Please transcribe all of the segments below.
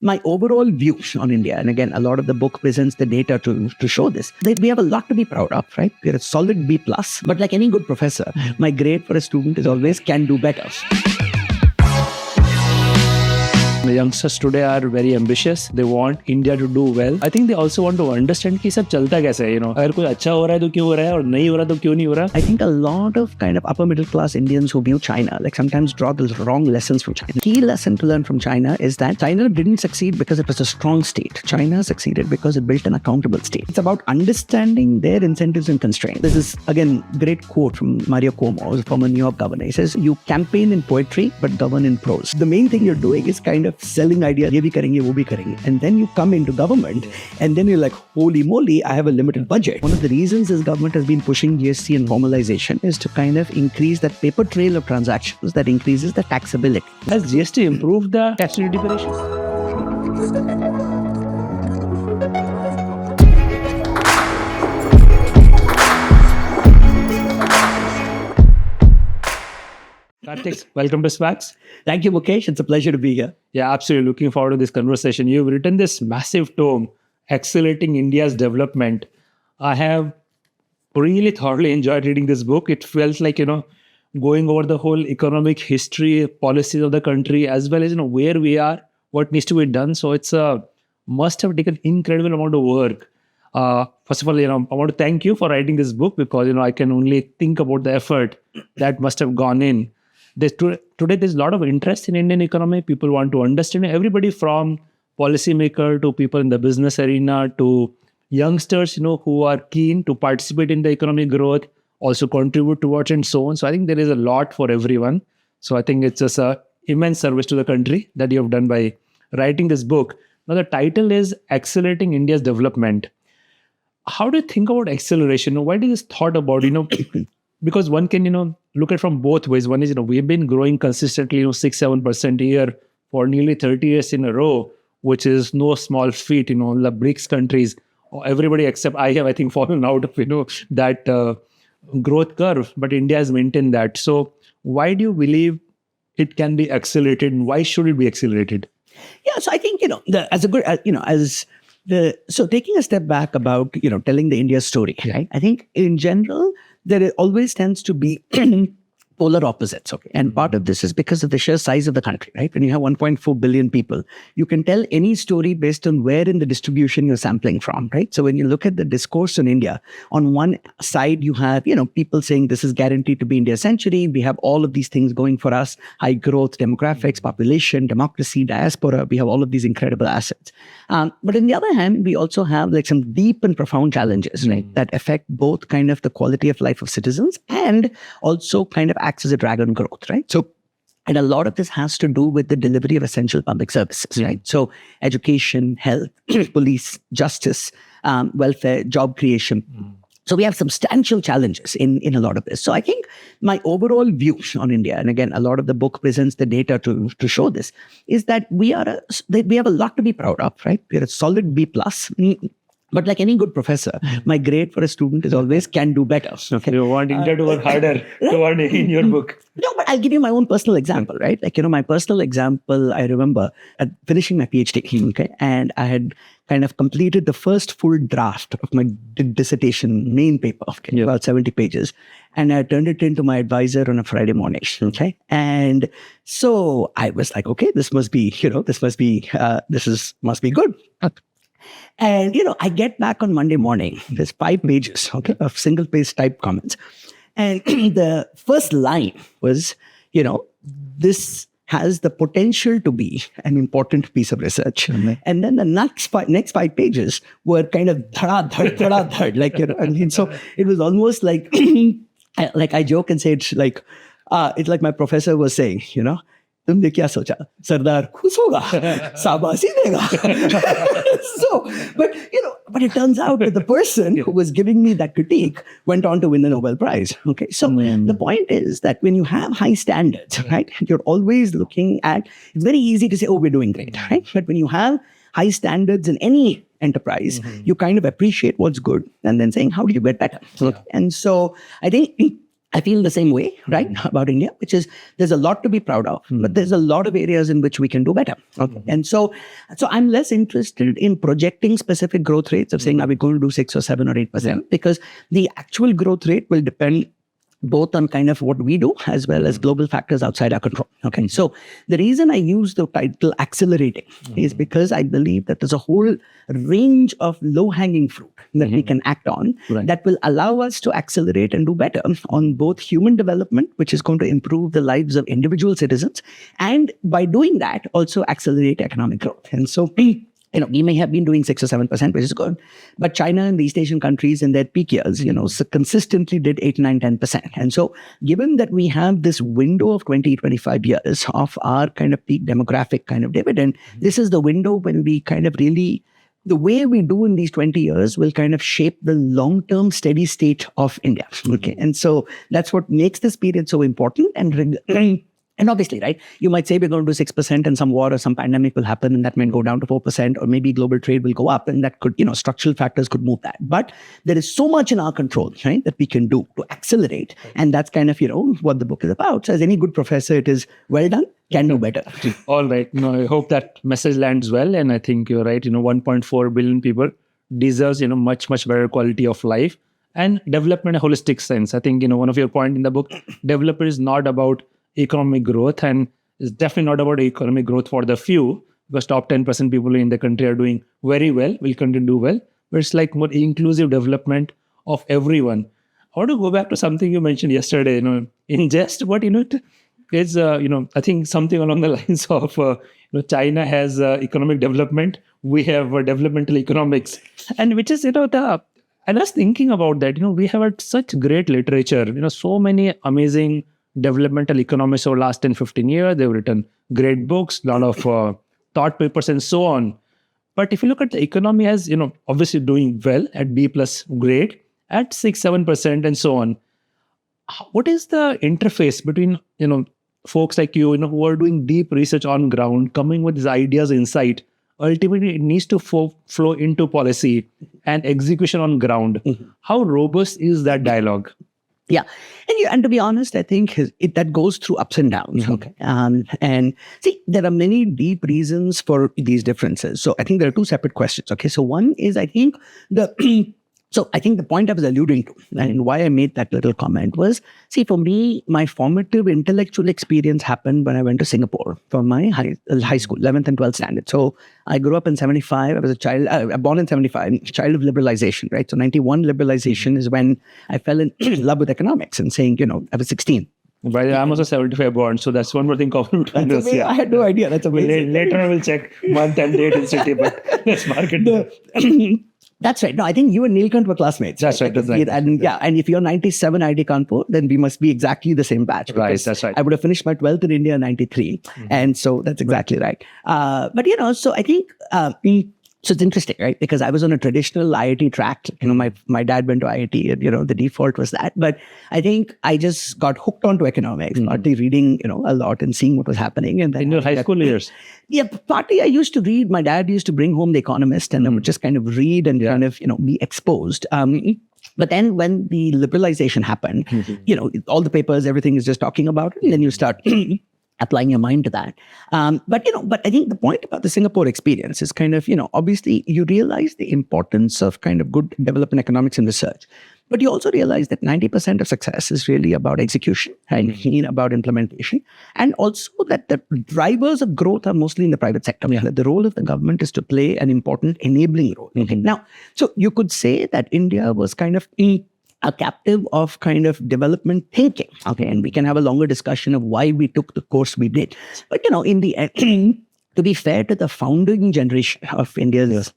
My overall view on India, and again, a lot of the book presents the data to show this, that we have a lot to be proud of, right? We're a solid B+, but like any good professor, my grade for a student is always can do better. The youngsters today are very ambitious. They want India to do well. I think they also want to understand कि सब चलता कैसे है, अगर कोई अच्छा हो रहा है तो क्यों हो रहा है और नहीं हो रहा तो क्यों नहीं हो रहा. I think a lot of kind of upper middle class Indians who view China, like sometimes draw those wrong lessons from China. The key lesson to learn from China is that China didn't succeed because it was a strong state. China succeeded because it built an accountable state. It's about understanding their incentives and constraints. This is, again, great quote from Mario Cuomo, who's a former New York governor. He says, you campaign in poetry, but govern in prose. The main thing you're doing is kind of selling ideas, ye bhi karenge, wo bhi karenge. And then you come into government and then you're like, holy moly, I have a limited budget. One of the reasons this government has been pushing GST and formalization is to kind of increase that paper trail of transactions that increases the taxability. Has GST improved the tax-to-GDP ratio? Karthik, welcome to SparX. Thank you, Mukesh. It's a pleasure to be here. Yeah, absolutely. Looking forward to this conversation. You've written this massive tome, Accelerating India's Development. I have really thoroughly enjoyed reading this book. It felt like, going over the whole economic history, policies of the country, as well as, where we are, what needs to be done. So it's must have taken incredible amount of work. First of all, I want to thank you for writing this book because, I can only think about the effort that must have gone in. Today, there's a lot of interest in Indian economy. People want to understand everybody from policymaker to people in the business arena to youngsters, who are keen to participate in the economic growth, also contribute towards and so on. So I think there is a lot for everyone. So I think it's just an immense service to the country that you have done by writing this book. Now the title is Accelerating India's Development. How do you think about acceleration? Why did this thought about, because one can, look at it from both ways. One is, we've been growing consistently, 6-7% a year for nearly 30 years in a row, which is no small feat, the BRICS countries, everybody except I have, I think, fallen out of, that growth curve, but India has maintained that. So why do you believe it can be accelerated and why should it be accelerated? Yeah, so I think, so taking a step back about, telling the India story, right? I think in general, there always tends to be polar opposites. Okay. And part of this is because of the sheer size of the country, right? When you have 1.4 billion people, you can tell any story based on where in the distribution you're sampling from, right? So when you look at the discourse in India, on one side, you have, people saying this is guaranteed to be India's century. We have all of these things going for us, high growth, demographics, population, democracy, diaspora. We have all of these incredible assets. But on the other hand, we also have like some deep and profound challenges, right? That affect both kind of the quality of life of citizens and also kind of acts as a drag on growth, right? So, and a lot of this has to do with the delivery of essential public services, right? So education, health, police, justice, welfare, job creation. So we have substantial challenges in a lot of this. So I think my overall view on India, and again, a lot of the book presents the data to show this, is that we have a lot to be proud of, right? We're a solid B+. But like any good professor, my grade for a student is always can do better. Okay? You want India to work harder toward in your book. No, but I'll give you my own personal example, right? Like, my personal example, I remember finishing my PhD, okay? And I had kind of completed the first full draft of my dissertation main paper, okay, about 70 pages. And I turned it into my advisor on a Friday morning, okay? And so I was like, okay, this must be good. And, I get back on Monday morning, there's 5 pages, okay, of single page type comments. And the first line was, this has the potential to be an important piece of research. And then the next 5 pages were kind of dhad, like, so it was almost like, like I joke and say it's like my professor was saying, तुमने क्या सोचा सरदार खुश होगा शाबाशी देगा. So but it turns out that the person who was giving me that critique went on to win the Nobel Prize. Okay, so the point is that when you have high standards, right, you're always looking at, it's very easy to say, oh, we're doing great, right? But when you have high standards in any enterprise, you kind of appreciate what's good and then saying, how do you get better? And so I think I feel the same way, right, about India, which is there's a lot to be proud of, but there's a lot of areas in which we can do better. Okay. And so I'm less interested in projecting specific growth rates of saying, are we going to do 6 or 7 or 8%? Because the actual growth rate will depend both on kind of what we do as well as global factors outside our control. Okay. So the reason I use the title accelerating is because I believe that there's a whole range of low-hanging fruit that we can act on that will allow us to accelerate and do better on both human development, which is going to improve the lives of individual citizens, and by doing that, also accelerate economic growth. And so we may have been doing 6 or 7%, which is good, but China and the East Asian countries in their peak years, consistently did 8, 9, 10%. And so given that we have this window of 20, 25 years of our kind of peak demographic kind of dividend, this is the window when we kind of really, the way we do in these 20 years will kind of shape the long-term steady state of India. Okay. And so that's what makes this period so important. And obviously, right, you might say we're going to do 6% and some war or some pandemic will happen and that may go down to 4%, or maybe global trade will go up and that could, structural factors could move that. But there is so much in our control, right, that we can do to accelerate. And that's kind of, what the book is about. So as any good professor, it is well done, can do better. All right. No, I hope that message lands well. And I think you're right. 1.4 billion people deserves, much, much better quality of life and development in a holistic sense. I think, one of your points in the book, development is not about economic growth, and it's definitely not about economic growth for the few, because top 10% people in the country are doing very well, will continue to do well, but it's like more inclusive development of everyone. I want to go back to something you mentioned yesterday, in jest, but it's I think something along the lines of China has economic development, we have developmental economics, and which is I was thinking about that. We have had such great literature, so many amazing developmental economists over the last 10, 15 years. They've written great books, a lot of thought papers and so on. But if you look at the economy as, obviously doing well at B plus grade, at 6, 7% and so on. What is the interface between, folks like you, who are doing deep research on ground, coming with these ideas, insight? Ultimately, it needs to flow into policy and execution on ground. How robust is that dialogue? Yeah. And to be honest, I think that goes through ups and downs. Okay. And see, there are many deep reasons for these differences. So I think there are two separate questions. Okay. So one is, I think the point I was alluding to and why I made that little comment was, see, for me, my formative intellectual experience happened when I went to Singapore for my high school, 11th and 12th standard. So I grew up in 75. I was a child, born in 75, child of liberalization, right? So 91 liberalization is when I fell in love with economics and saying, I was 16. But I'm also 75 born, so that's one more thing common between us. I had no idea. That's amazing. Later I will check month and date and city, but let's mark it. That's right. No, I think you and Neelkant were classmates. That's right. That's right. And if you're 97 ID Kanpur, then we must be exactly the same batch. Right. That's right. I would have finished my 12th in India in 93. And so that's exactly right. But so I think, so it's interesting, right? Because I was on a traditional IIT track. My dad went to IIT and, the default was that. But I think I just got hooked onto economics, partly reading, a lot and seeing what was happening. And then in your high school years? Yeah, partly I used to read. My dad used to bring home The Economist and I would just kind of read and kind of, be exposed. But then when the liberalization happened, all the papers, everything is just talking about it. And then you start applying your mind to that. But I think the point about the Singapore experience is kind of, obviously you realize the importance of kind of good development economics and research. But you also realize that 90% of success is really about execution and about implementation. And also that the drivers of growth are mostly in the private sector. That the role of the government is to play an important enabling role. Okay. Now, so you could say that India was kind of a captive of kind of development thinking. Okay. And we can have a longer discussion of why we took the course we did. But, in the end, to be fair to the founding generation of India's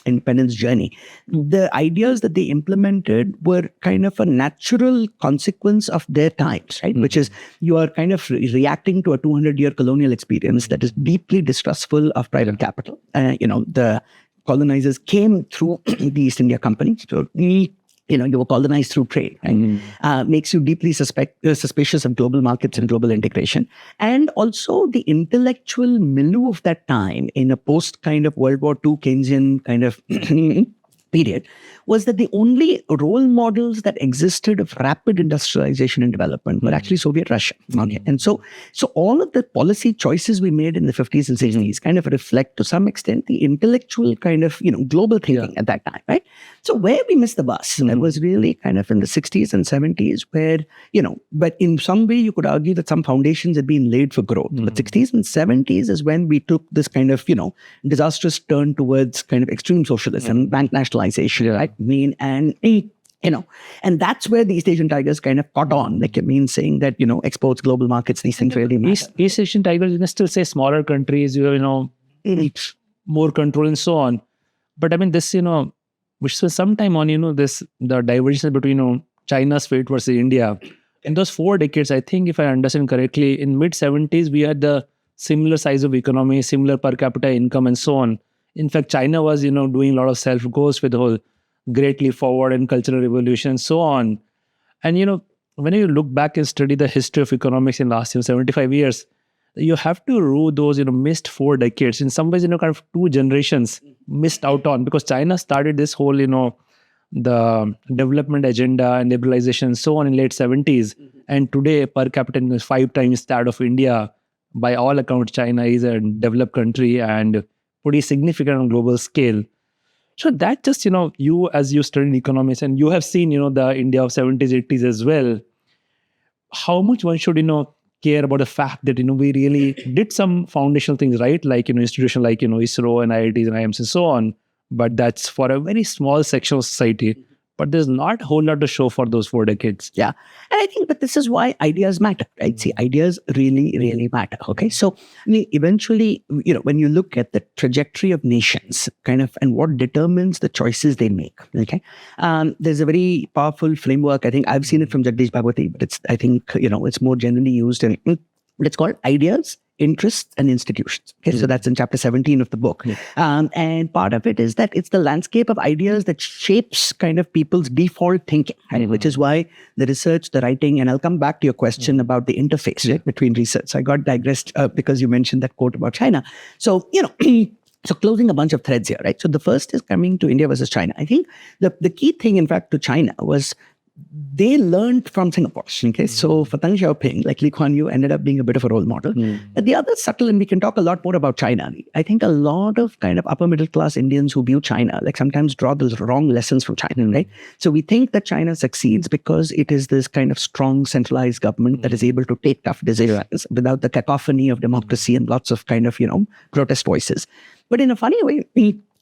independence journey, the ideas that they implemented were kind of a natural consequence of their times, right? Which is you are kind of reacting to a 200-year colonial experience that is deeply distrustful of private capital. The colonizers came through the East India Company. So you were colonized through trade, right? Makes you deeply suspicious of global markets and global integration. And also the intellectual milieu of that time in a post kind of World War II Keynesian kind of period, was that the only role models that existed of rapid industrialization and development were actually Soviet Russia. Okay. And so all of the policy choices we made in the 50s and 60s kind of reflect to some extent the intellectual kind of, global thinking at that time, right? So where we missed the bus, it was really kind of in the 60s and 70s where, but in some way you could argue that some foundations had been laid for growth. But 60s and 70s is when we took this kind of, disastrous turn towards kind of extreme socialism, bank nationalization, right? And that's where the East Asian tigers kind of caught on, saying that, exports, global markets, these things really matter. East Asian tigers, you can still say smaller countries, more control and so on. But I mean, this, which was sometime on, the divergence between, China's fate versus India. In those 4 decades, I think if I understand correctly, in mid-70s, we had the similar size of economy, similar per capita income and so on. In fact, China was, doing a lot of self-goals with the whole Great Leap Forward and Cultural Revolution and so on. And, when you look back and study the history of economics in the last 75 years, you have to rue those, missed 4 decades. In some ways, kind of 2 generations missed out on, because China started this whole, the development agenda and liberalization and so on in late 70s. And today, per capita income is 5 times that of India. By all accounts, China is a developed country and pretty significant on global scale. So that just, you as you studied economics and you have seen, the India of 70s, 80s as well, how much one should, care about the fact that, we really did some foundational things, right? Like, institutions like, ISRO and IITs and IIMs and so on. But that's for a very small section of society. But there's not a whole lot to show for those 4 decades. Yeah. And I think, but this is why ideas matter, right? See, ideas really, really matter. Okay. So eventually, when you look at the trajectory of nations kind of, and what determines the choices they make, okay. There's a very powerful framework. I think I've seen it from Jagdish Bhagwati, but I think, it's more generally used in, it's called ideas, interests, and institutions. Okay, so that's in chapter 17 of the book. And part of it is that it's the landscape of ideas that shapes kind of people's default thinking, right? Which is why the research, the writing, and I'll come back to your question about the interface right, between research. I got digressed because you mentioned that quote about China. So, so closing a bunch of threads here, right? So the first is coming to India versus China. I think the key thing, in fact, to China was they learned from Singapore. Okay, so for Deng Xiaoping, like Lee Kuan Yew, ended up being a bit of a role model. But the other subtle, and we can talk a lot more about China. I think a lot of kind of upper middle class Indians who view China, like sometimes draw those wrong lessons from China, right? So we think that China succeeds because it is this kind of strong centralized government that is able to take tough decisions without the cacophony of democracy and lots of kind of, protest voices. But in a funny way,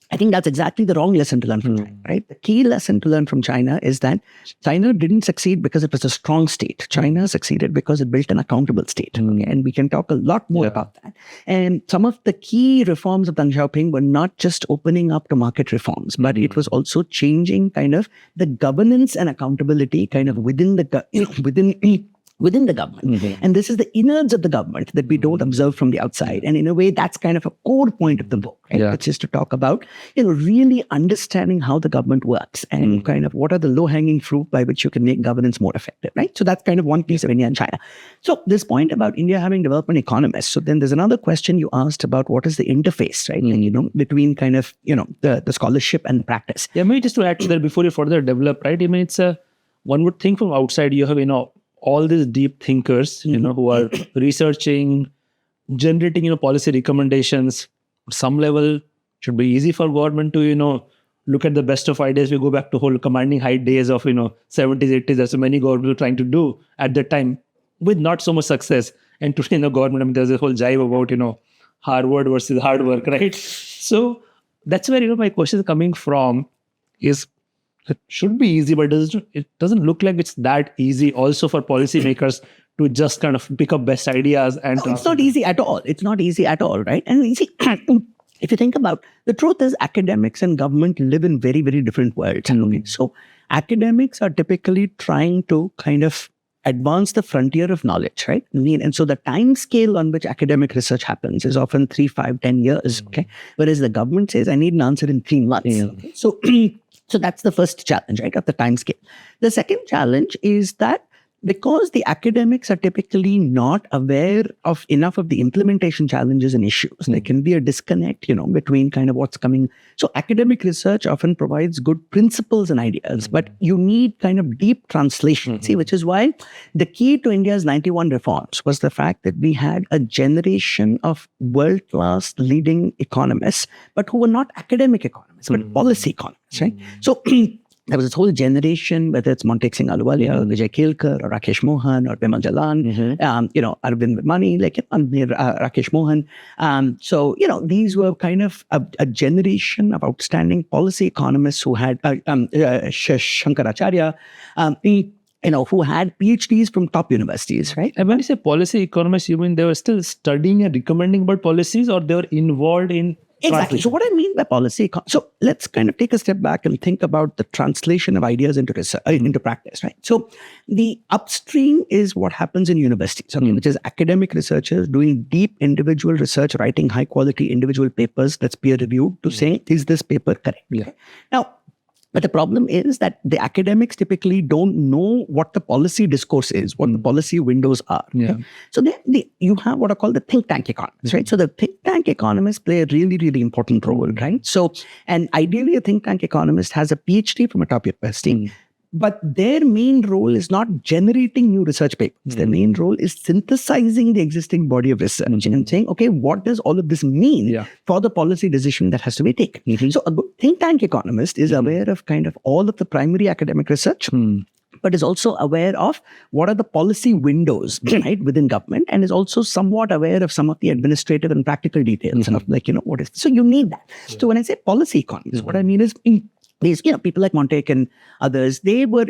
I think that's exactly the wrong lesson to learn from China, right? The key lesson to learn from China is that China didn't succeed because it was a strong state. China succeeded because it built an accountable state. Okay? And we can talk a lot more about that. And some of the key reforms of Deng Xiaoping were not just opening up to market reforms, but it was also changing kind of the governance and accountability kind of within the government. And this is the innards of the government that we don't observe from the outside. And in a way, that's kind of a core point of the book, right? Which is to talk about, really understanding how the government works and kind of what are the low-hanging fruit by which you can make governance more effective, right? So that's kind of one piece of India and China. So this point about India having development economists. So then there's another question you asked about what is the interface, right? And, between kind of, the scholarship and practice. Yeah, maybe just to add to that before you further develop, right? I mean, it's one would think from outside, you have, all these deep thinkers, who are researching, generating, policy recommendations. At some level, should be easy for government to, look at the best of ideas. We go back to whole commanding height days of, 70s, 80s. There's so many governments were trying to do at that time with not so much success. And today, government, there's a whole jive about, Harvard versus hard work, right? So that's where, my question is coming from is, it should be easy, but it doesn't look like it's that easy also for policymakers to just kind of pick up best ideas. And it's not easy at all. It's not easy at all, right? And you see, if you think about the truth is academics and government live in very, very different worlds. Okay? So academics are typically trying to kind of advance the frontier of knowledge, right? And so the time scale on which academic research happens is often 3, 5, 10 years, okay? Whereas the government says, I need an answer in 3 months. Okay? So that's the first challenge, right, of the time scale. The second challenge is that because the academics are typically not aware of enough of the implementation challenges and issues. There can be a disconnect, between kind of what's coming. So academic research often provides good principles and ideas, but you need kind of deep translation. See, which is why the key to India's 91 reforms was the fact that we had a generation of world-class leading economists, but who were not academic economists, but policy economists, right? So there was this whole generation, whether it's Montek Singh Ahluwalia, or Vijay Kelkar, or Rakesh Mohan, or Bimal Jalan, Arvind Virmani, Rakesh Mohan. So, these were kind of a generation of outstanding policy economists who had Shankaracharya, who had PhDs from top universities, right? And when you say policy economists, you mean they were still studying and recommending about policies, or they were involved in Exactly. So what I mean by policy, so let's kind of take a step back and think about the translation of ideas into research, into practice, right? So the upstream is what happens in universities, which is academic researchers doing deep individual research, writing high quality individual papers that's peer reviewed to say, is this paper correct? Yeah. Now, but the problem is that the academics typically don't know what the policy discourse is, what the policy windows are. Yeah. Okay? So you have what are called the think tank economists, right? So the think tank economists play a really, really important role, right? So, and ideally a think tank economist has a PhD from a top university, but their main role is not generating new research papers. Their main role is synthesizing the existing body of research and saying, okay, what does all of this mean for the policy decision that has to be taken? So a good think tank economist is aware of kind of all of the primary academic research, but is also aware of what are the policy windows right within government, and is also somewhat aware of some of the administrative and practical details of what is. So you need that. So when I say policy economists, what I mean is these, people like Montek and others, they were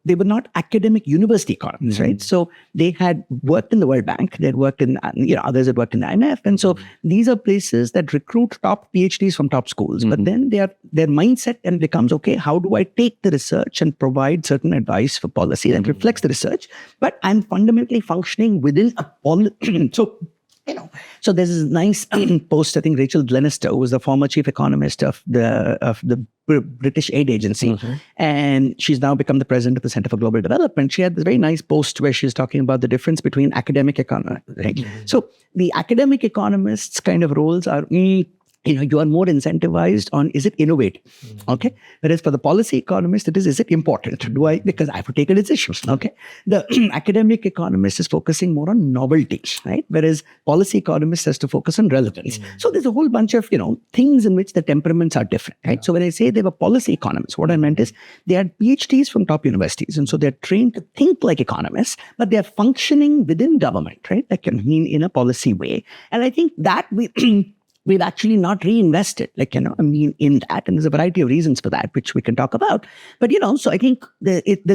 not academic university economists, right? So they had worked in the World Bank, they had worked in, others had worked in the IMF. And so these are places that recruit top PhDs from top schools. But then their mindset then becomes, okay, how do I take the research and provide certain advice for policy that reflects the research? But I'm fundamentally functioning within a policy. So there's this nice post, I think Rachel Glenister, who was the former chief economist of the British Aid Agency, and she's now become the president of the Center for Global Development. She had this very nice post where she's talking about the difference between academic economists. Right? So the academic economists' kind of roles are, you are more incentivized on, is it innovative? Okay. Whereas for the policy economist, is it important? Because I have to take a decision. Okay. The academic economist is focusing more on novelty, right? Whereas policy economist has to focus on relevance. So there's a whole bunch of, things in which the temperaments are different, right? So when I say they were policy economists, what I meant is they had PhDs from top universities. And so they're trained to think like economists, but they're functioning within government, right? That can mean in a policy way. And I think that we've actually not reinvested, in that. And there's a variety of reasons for that, which we can talk about. But, so I think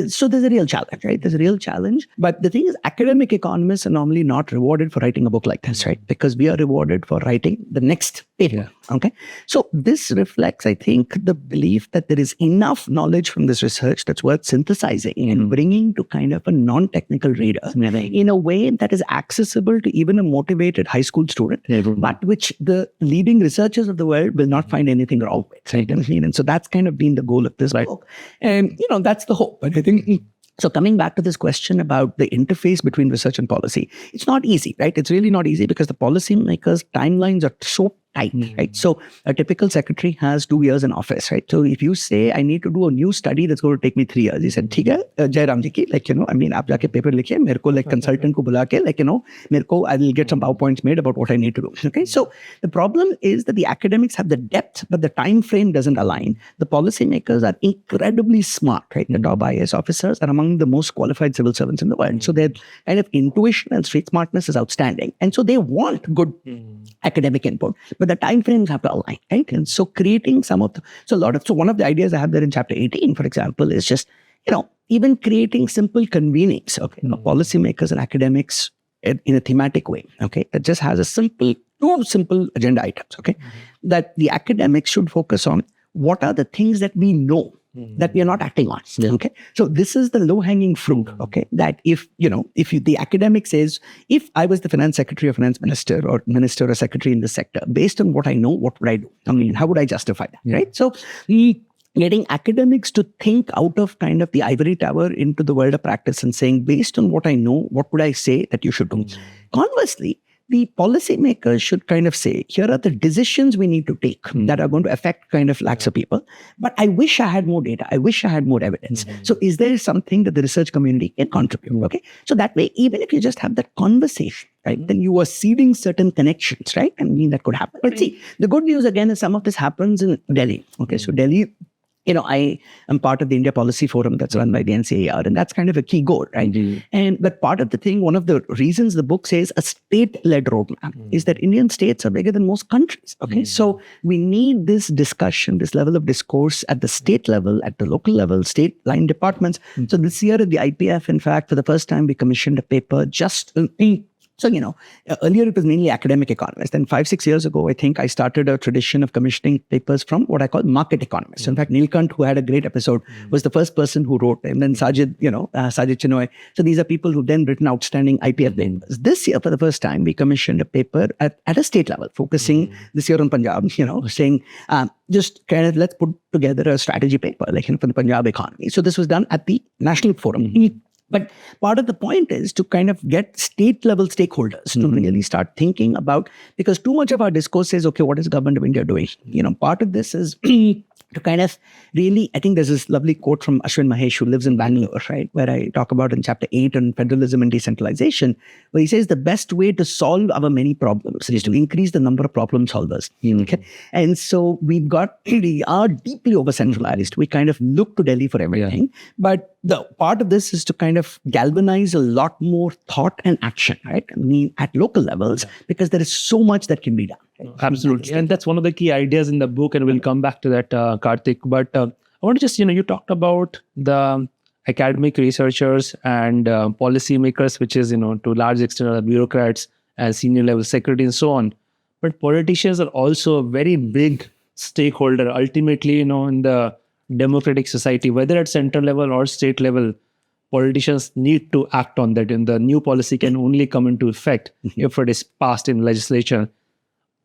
so there's a real challenge, right? There's a real challenge. But the thing is, academic economists are normally not rewarded for writing a book like this, right? Because we are rewarded for writing the next paper. Yeah. Okay. So this reflects, I think, the belief that there is enough knowledge from this research that's worth synthesizing and bringing to kind of a non-technical reader in a way that is accessible to even a motivated high school student, but which the leading researchers of the world will not find anything wrong with. Right? And so that's kind of been the goal of this book. And, that's the hope. But I think... So coming back to this question about the interface between research and policy, it's not easy, right? It's really not easy because the policymakers' timelines are so tight, right? So a typical secretary has 2 years in office, right? So if you say, I need to do a new study that's going to take me 3 years, he said, ठीक है, Jairam ji ki, आप जाके paper लिखिए, मेरे को consultant को बुला के, मेरे को, I will get some PowerPoints made about what I need to do. Okay. So the problem is that the academics have the depth, but the time frame doesn't align. The policymakers are incredibly smart, right? The top IAS officers are among the most qualified civil servants in the world. So their kind of intuition and street smartness is outstanding. And so they want good academic input. But the time frames have to align, right? And so creating so one of the ideas I have there in chapter 18, for example, is just, even creating simple convenings, okay, policymakers and academics in a thematic way, okay, that just has two simple agenda items, okay, that the academics should focus on what are the things that we know that we are not acting on. Okay. So this is the low-hanging fruit. Okay. That if the academic says, if I was the finance secretary or finance minister or minister or secretary in this sector, based on what I know, what would I do? I mean, how would I justify that? Right. So getting academics to think out of kind of the ivory tower into the world of practice and saying, based on what I know, what would I say that you should do? Conversely, the policymakers should kind of say, here are the decisions we need to take that are going to affect kind of lakhs of people. But I wish I had more data. I wish I had more evidence. So is there something that the research community can contribute? Okay. So that way, even if you just have that conversation, right, then you are seeding certain connections, right? I mean, that could happen. But see, the good news again is some of this happens in Delhi. Okay. So Delhi, I am part of the India Policy Forum that's run by the NCAR, and that's kind of a key goal, right? But part of the thing, one of the reasons the book says a state-led roadmap is that Indian states are bigger than most countries, okay? So we need this discussion, this level of discourse at the state level, at the local level, state line departments. So this year at the IPF, in fact, for the first time, we commissioned a paper just so, earlier it was mainly academic economists. Then 5-6 years ago, I think I started a tradition of commissioning papers from what I call market economists. In fact, Neelkant, who had a great episode, was the first person who wrote, and then Sajid Chinoy. So these are people who've then written outstanding IPF papers. This year, for the first time, we commissioned a paper at a state level, focusing this year on Punjab, saying, just kind of let's put together a strategy paper, for the Punjab economy. So this was done at the National Forum. But part of the point is to kind of get state-level stakeholders to really start thinking about, because too much of our discourse says, okay, what is the government of India doing? Part of this is to kind of really, I think there's this lovely quote from Ashwin Mahesh, who lives in Bangalore, right, where I talk about in chapter 8 on federalism and decentralization, where he says the best way to solve our many problems is to increase the number of problem solvers. Okay? And so we are deeply over-centralized. We kind of look to Delhi for everything. But the part of this is to kind of galvanize a lot more thought and action, right? I mean, at local levels, because there is so much that can be done. Absolutely. And that's one of the key ideas in the book, and we'll come back to that, Karthik. But I want to just, you talked about the academic researchers and policymakers, which is, to a large extent, bureaucrats and senior level secretaries and so on. But politicians are also a very big stakeholder, ultimately, in the democratic society, whether at central level or state level. Politicians need to act on that, and the new policy can only come into effect if it is passed in legislature.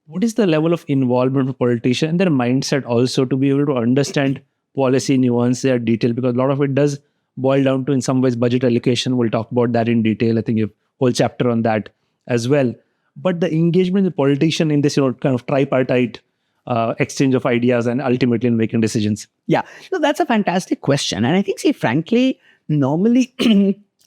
What is the level of involvement of politicians and their mindset also to be able to understand policy nuance, their detail? Because a lot of it does boil down to, in some ways, budget allocation. We'll talk about that in detail. I think you have a whole chapter on that as well. But the engagement of the politician in this, kind of tripartite exchange of ideas and ultimately in making decisions. Yeah, so that's a fantastic question. And I think, frankly, normally,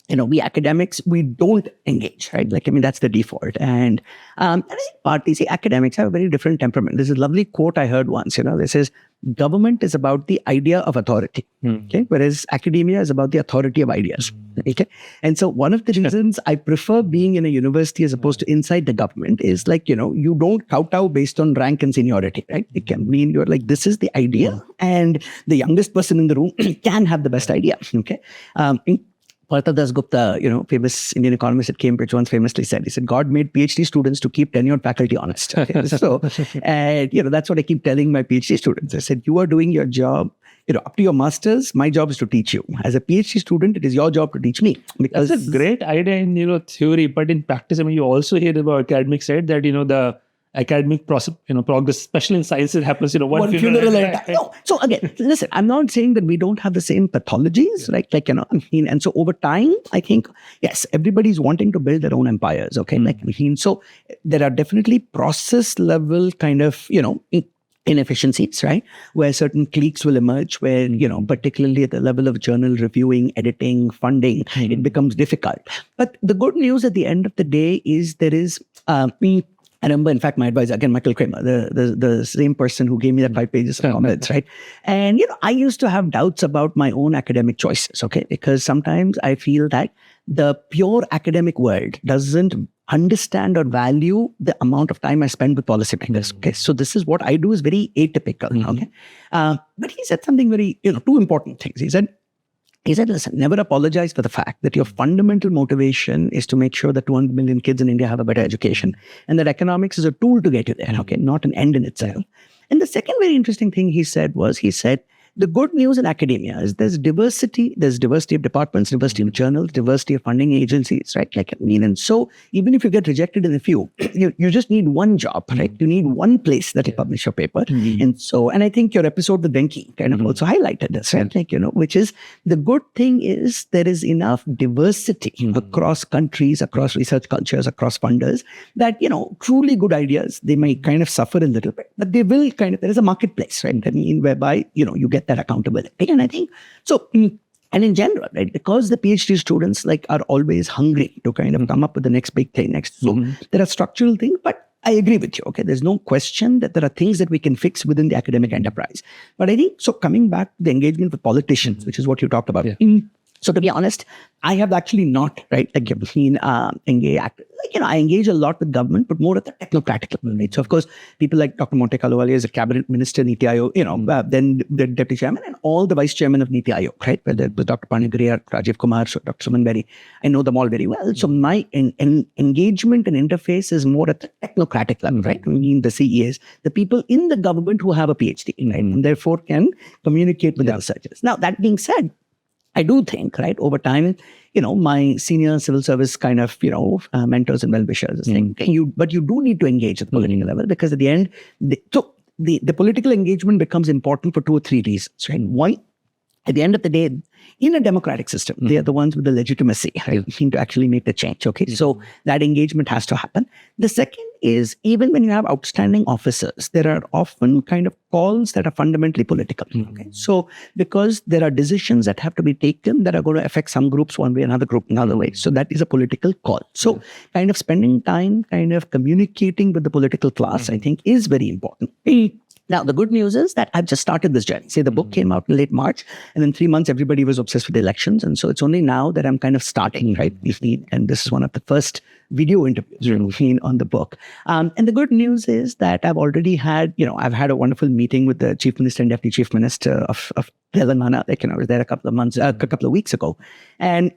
we academics, we don't engage, right? That's the default. And I think partly, academics have a very different temperament. There's a lovely quote I heard once, this says, government is about the idea of authority, okay? Whereas academia is about the authority of ideas, okay? And so one of the reasons I prefer being in a university as opposed to inside the government is you don't kowtow based on rank and seniority, right? It can mean you're like, this is the idea, and the youngest person in the room can have the best idea, okay? Partha Dasgupta, famous Indian economist at Cambridge, once famously said, he said, God made PhD students to keep tenured faculty honest. So, and, that's what I keep telling my PhD students. I said, you are doing your job, up to your master's. My job is to teach you. As a PhD student, it is your job to teach me. Because that's a great idea in, theory, but in practice, you also hear about academic side that, the academic process, progress, especially in sciences, happens, one funeral at a time. No. So again, listen, I'm not saying that we don't have the same pathologies, right? And so over time, I think, yes, everybody's wanting to build their own empires, okay? So there are definitely process level kind of, inefficiencies, right? Where certain cliques will emerge, where, particularly at the level of journal reviewing, editing, funding, it becomes difficult. But the good news at the end of the day is there is, I remember, in fact, my advisor, again, Michael Kramer, the same person who gave me that 5 pages of comments, right? And, I used to have doubts about my own academic choices, okay? Because sometimes I feel that the pure academic world doesn't understand or value the amount of time I spend with policymakers, okay? So this is what I do is very atypical, okay? But he said something very, two important things. He said, listen, never apologize for the fact that your fundamental motivation is to make sure that 200 million kids in India have a better education, and that economics is a tool to get you there, okay, not an end in itself. And the second very interesting thing he said, the good news in academia is there's diversity of departments, diversity of journals, diversity of funding agencies, right? And so even if you get rejected in a few, you just need one job, right? You need one place that you publish your paper. And I think your episode with Venki kind of also highlighted this, right? Which is the good thing is there is enough diversity across countries, across research cultures, across funders that, truly good ideas, they may kind of suffer a little bit, but they will there is a marketplace, right? Whereby, you get that accountability. And I think so. And in general, right, because the PhD students are always hungry to kind of come up with the next big thing next. So there are structural things, but I agree with you. Okay, there's no question that there are things that we can fix within the academic enterprise. But I think so. Coming back to the engagement with politicians, which is what you talked about. Yeah. So to be honest, I have actually not, right, I engage a lot with government, but more at the technocratic level, right? So of course, people like Dr. Monte Ahluwalia is a cabinet minister, Niti Aayog, then the deputy chairman and all the vice chairman of Niti Aayog, right? Whether it was Dr. Panagiri or Rajiv Kumar, so Dr. Suman Beri, I know them all very well. So my engagement and interface is more at the technocratic level, right? The CEAs, the people in the government who have a PhD, right? And therefore can communicate with the researchers. Now, that being said, I do think, right, over time, my senior civil service kind of, mentors and well-wishers are saying, but you do need to engage at the political level, because at the end, the political engagement becomes important for 2 or 3 reasons, right? Why? At the end of the day, in a democratic system, they are the ones with the legitimacy, right, to actually make the change. Okay, so that engagement has to happen. The second is, even when you have outstanding officers, there are often kind of calls that are fundamentally political. Okay, so because there are decisions that have to be taken that are going to affect some groups one way, another group another way. So that is a political call. So kind of spending time, kind of communicating with the political class, I think, is very important. Now, the good news is that I've just started this journey. Say the book came out in late March, and in 3 months, everybody was obsessed with the elections. And so it's only now that I'm kind of starting, right? And this is one of the first video interviews on the book. And the good news is that I've already had, I've had a wonderful meeting with the Chief Minister and Deputy Chief Minister of Telangana. I was there a couple of weeks ago. And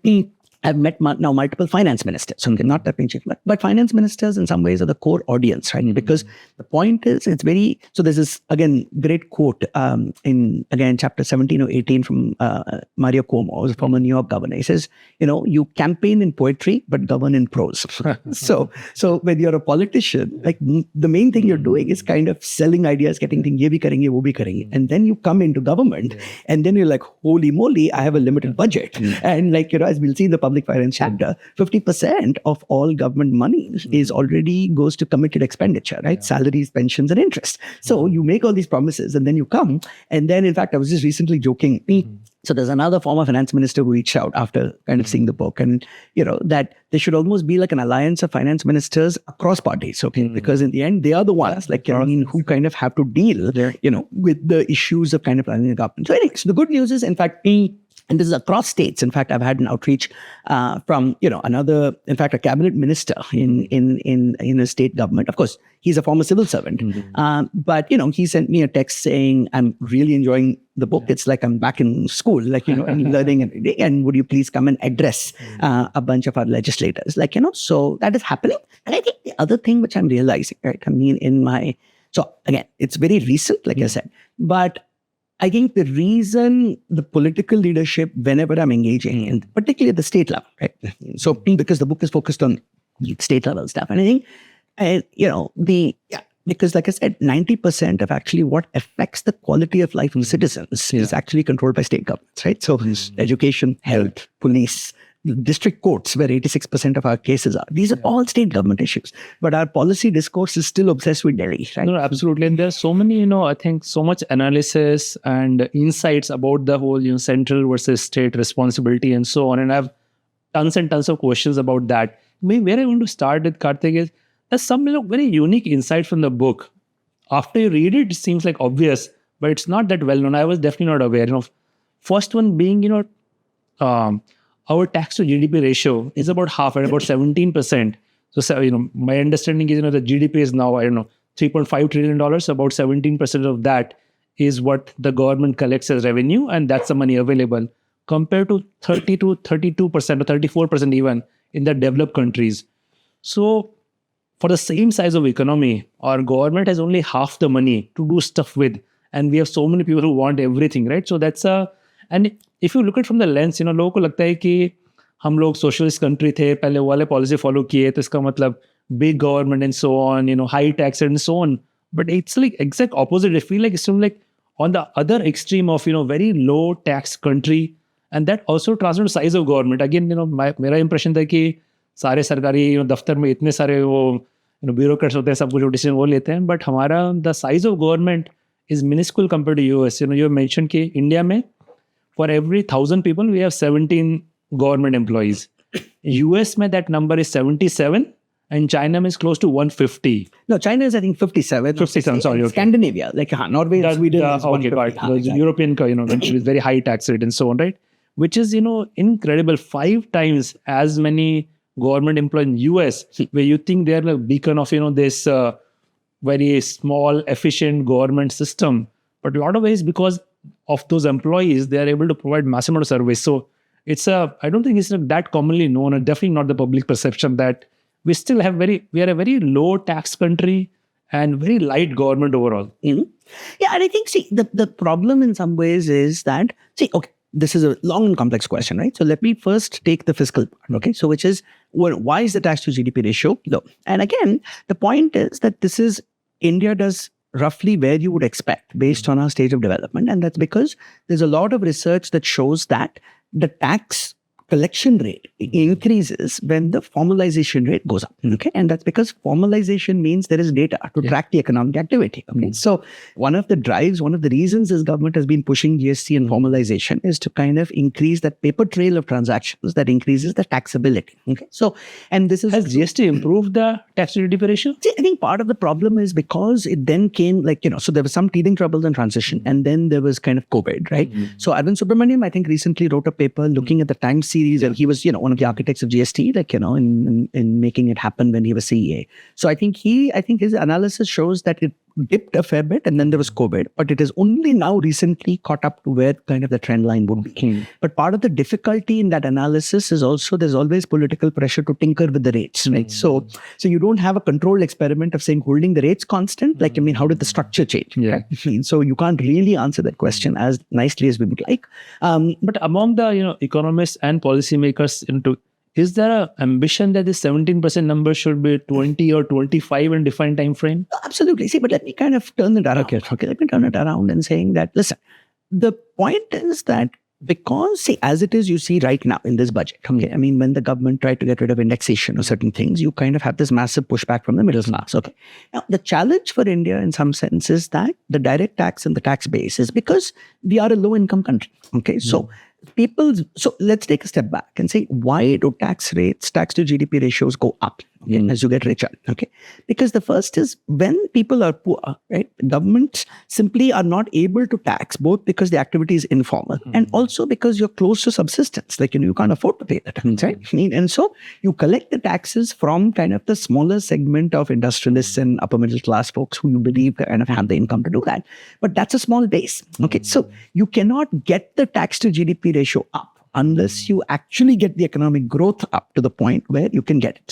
I've met now multiple finance ministers, so not that chief, but finance ministers in some ways are the core audience, right? Because the point is, so there's this, again, great quote in chapter 17 or 18 from Mario Cuomo, who's a former New York governor. He says, you campaign in poetry, but govern in prose. So when you're a politician, the main thing you're doing is kind of selling ideas, getting things, ye bhi karenge, wo bhi karenge. And then you come into government, and then you're like, holy moly, I have a limited budget. And as we'll see in the public finance chapter, 50% of all government money is already goes to committed expenditure, right? Salaries, pensions, and interest. So you make all these promises, and then you come. And then, in fact, I was just recently joking. So there's another former finance minister who reached out after kind of seeing the book, and that there should almost be like an alliance of finance ministers across parties, okay? Because in the end, they are the ones who kind of have to deal, with the issues of kind of running the government. So anyway, so the good news is, in fact, and this is across states. In fact, I've had an outreach from a cabinet minister in a state government. Of course, he's a former civil servant, but he sent me a text saying, "I'm really enjoying the book. It's like I'm back in school, and learning every day. And would you please come and address a bunch of our legislators?" So that is happening. And I think the other thing which I'm realizing, right? So again, it's very recent, like I said, but I think the reason the political leadership, whenever I'm engaging, and particularly at the state level, right? So because the book is focused on state level stuff, and I think, because like I said, 90% of actually what affects the quality of life of citizens is actually controlled by state governments, right? So education, health, police, district courts, where 86% of our cases are. These are all state government issues. But our policy discourse is still obsessed with Delhi, right? No, absolutely. And there's so many, I think so much analysis and insights about the whole, central versus state responsibility and so on. And I have tons and tons of questions about that. Where I want to start with, Karthik, is there's some very unique insight from the book. After you read it, it seems like obvious, but it's not that well known. I was definitely not aware. First one being, our tax-to-GDP ratio is about half, at about 17%. So, my understanding is, the GDP is now, $3.5 trillion. So about 17% of that is what the government collects as revenue, and that's the money available, compared to 30 to 32% or 34% even in the developed countries. So, for the same size of economy, our government has only half the money to do stuff with. and we have so many people who want everything, right? So that's and if you look at from the lens, लोगों को लगता है कि हम लोग socialist country थे, पहले वो वाले policy follow किए, तो इसका मतलब big government and so on, high tax and so on. But it's like exact opposite. I feel like it's like on the other extreme of, very low tax country. And that also translates to size of government. Again, मेरा impression था कि सारे सरकारी दफ्तर में इतने सारे वो bureaucrats होते हैं, सब कुछ decision वो लेते हैं. But हमारा the size of government is minuscule compared to US. You mentioned कि India में for every 1,000 people we have 17 government employees. US में that number is 77. And China is close to 150. No, China is, I think, 57. 57, sorry. Okay. Scandinavia, like Norway and Sweden. Is okay, right. The European, country with very high tax rate and so on, right? Which is, incredible. 5 times as many government employees in US, where you think they're a beacon of, this very small, efficient government system. But a lot of ways, because of those employees, they are able to provide massive amount of service. So it's I don't think it's that commonly known, and definitely not the public perception that we still have we are a very low tax country and very light government overall. Mm-hmm. Yeah, and I think, the problem in some ways is that, okay, this is a long and complex question, right? So let me first take the fiscal part, okay? So which is, why is the tax to GDP ratio low? And again, the point is that India does roughly where you would expect based on our stage of development. And that's because there's a lot of research that shows that the tax collection rate increases when the formalization rate goes up. Okay, and that's because formalization means there is data to track the economic activity. Okay, so one of the reasons this government has been pushing GST and formalization is to kind of increase that paper trail of transactions that increases the taxability. Okay, so has GST improved the tax to GDP ratio? I think part of the problem is because it then came so there was some teething troubles and transition, and then there was kind of COVID, right? So Arvind Subramaniam, I think, recently wrote a paper looking at the time series, and he was, one of the architects of GST, in making it happen when he was CEA. So I think his analysis shows that it dipped a fair bit, and then there was COVID, but it is only now recently caught up to where kind of the trend line would be. But part of the difficulty in that analysis is also there's always political pressure to tinker with the rates, right? So you don't have a controlled experiment of saying holding the rates constant. How did the structure change? Yeah. Right? So you can't really answer that question as nicely as we would like. But among the economists and policymakers is there an ambition that this 17% number should be 20 or 25 in defined time frame? Absolutely. But let me kind of turn it around. Okay, let me turn it around and saying that, listen, the point is that because, as it is, you see right now in this budget, okay, when the government tried to get rid of indexation or certain things, you kind of have this massive pushback from the middle class. Okay. Now, the challenge for India in some sense is that the direct tax and the tax base is because we are a low income country. Okay. So let's take a step back and say, why do tax to GDP ratios go up as you get richer? Okay, because the first is when people are poor, right? Governments simply are not able to tax, both because the activity is informal and also because you're close to subsistence. You can't afford to pay the tax, right? And so you collect the taxes from kind of the smaller segment of industrialists and upper middle class folks who you believe kind of have the income to do that. But that's a small base. Okay, so you cannot get the tax to GDP ratio up unless you actually get the economic growth up to the point where you can get it.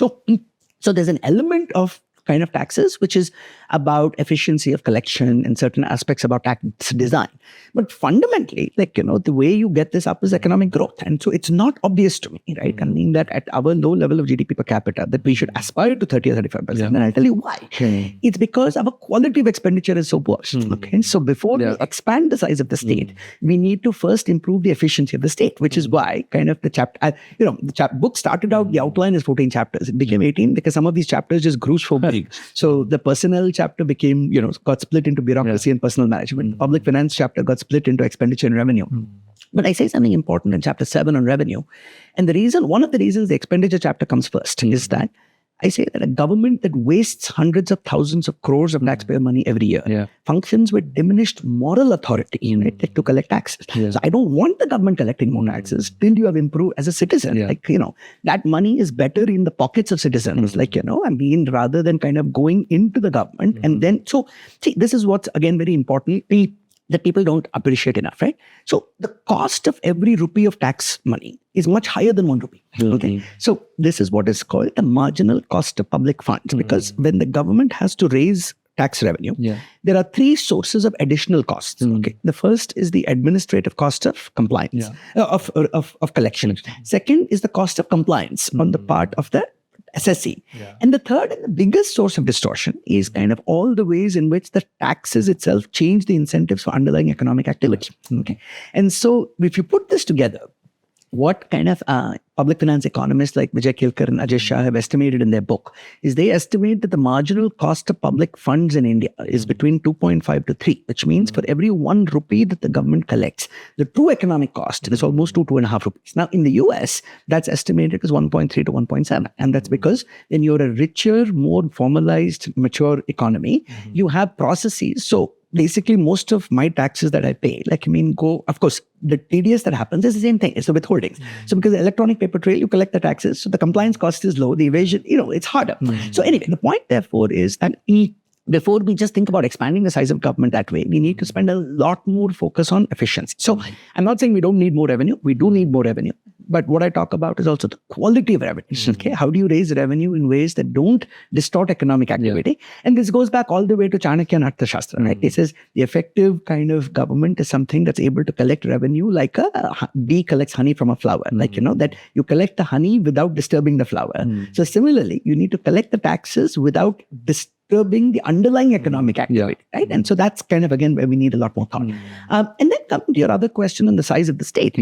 So there's an element of kind of taxes, which is about efficiency of collection and certain aspects about tax design. But fundamentally, the way you get this up is economic growth. And so it's not obvious to me, right? That at our low level of GDP per capita, that we should aspire to 30 or 35%. And I'll tell you why. It's because our quality of expenditure is so poor. Okay. So before we expand the size of the state, we need to first improve the efficiency of the state, which is why kind of the chapter, the book started out, the outline is 14 chapters. It became 18 because some of these chapters just grew so big. So the personnel chapter became, got split into bureaucracy and personal management. The public finance chapter got split into expenditure and revenue. But I say something important in chapter 7 on revenue. And one of the reasons the expenditure chapter comes first is that I say that a government that wastes hundreds of thousands of crores of taxpayer money every year functions with diminished moral authority, right, to collect taxes. So I don't want the government collecting more taxes till you have improved as a citizen. That money is better in the pockets of citizens, rather than kind of going into the government. And then, this is what's again very important that people don't appreciate enough, right? So the cost of every rupee of tax money is much higher than 1 rupee. Okay. So this is what is called the marginal cost of public funds, because when the government has to raise tax revenue, Yeah. there are three sources of additional costs. Okay, the first is the administrative cost of compliance, of collection. Second is the cost of compliance on the part of the SSC. Yeah. And the third and the biggest source of distortion is kind of all the ways in which the taxes itself change the incentives for underlying economic activity. Okay, and so if you put this together, what kind of public finance economists like Vijay Kilkar and Ajay Shah have estimated in their book is they estimate that the marginal cost of public funds in India is between 2.5 to 3, which means for every 1 rupee that the government collects, the true economic cost is almost 2.5 rupees. Now, in the US, that's estimated as 1.3 to 1.7. And that's because when you're a richer, more formalized, mature economy, you have processes. So basically, most of my taxes that I pay, go, of course, the TDS that happens is the same thing. It's the withholdings. So because the electronic paper trail, you collect the taxes. So the compliance cost is low. The evasion, it's harder. So anyway, the point therefore is that before we just think about expanding the size of government that way, we need to spend a lot more focus on efficiency. So I'm not saying we don't need more revenue. We do need more revenue. But what I talk about is also the quality of revenue. Okay, how do you raise revenue in ways that don't distort economic activity? And this goes back all the way to Chanakya and Arthashastra. Right? It says the effective kind of government is something that's able to collect revenue like a bee collects honey from a flower. That you collect the honey without disturbing the flower. So similarly, you need to collect the taxes without disturbing the underlying economic activity, right? And so that's kind of, again, where we need a lot more thought. And then come to your other question on the size of the state.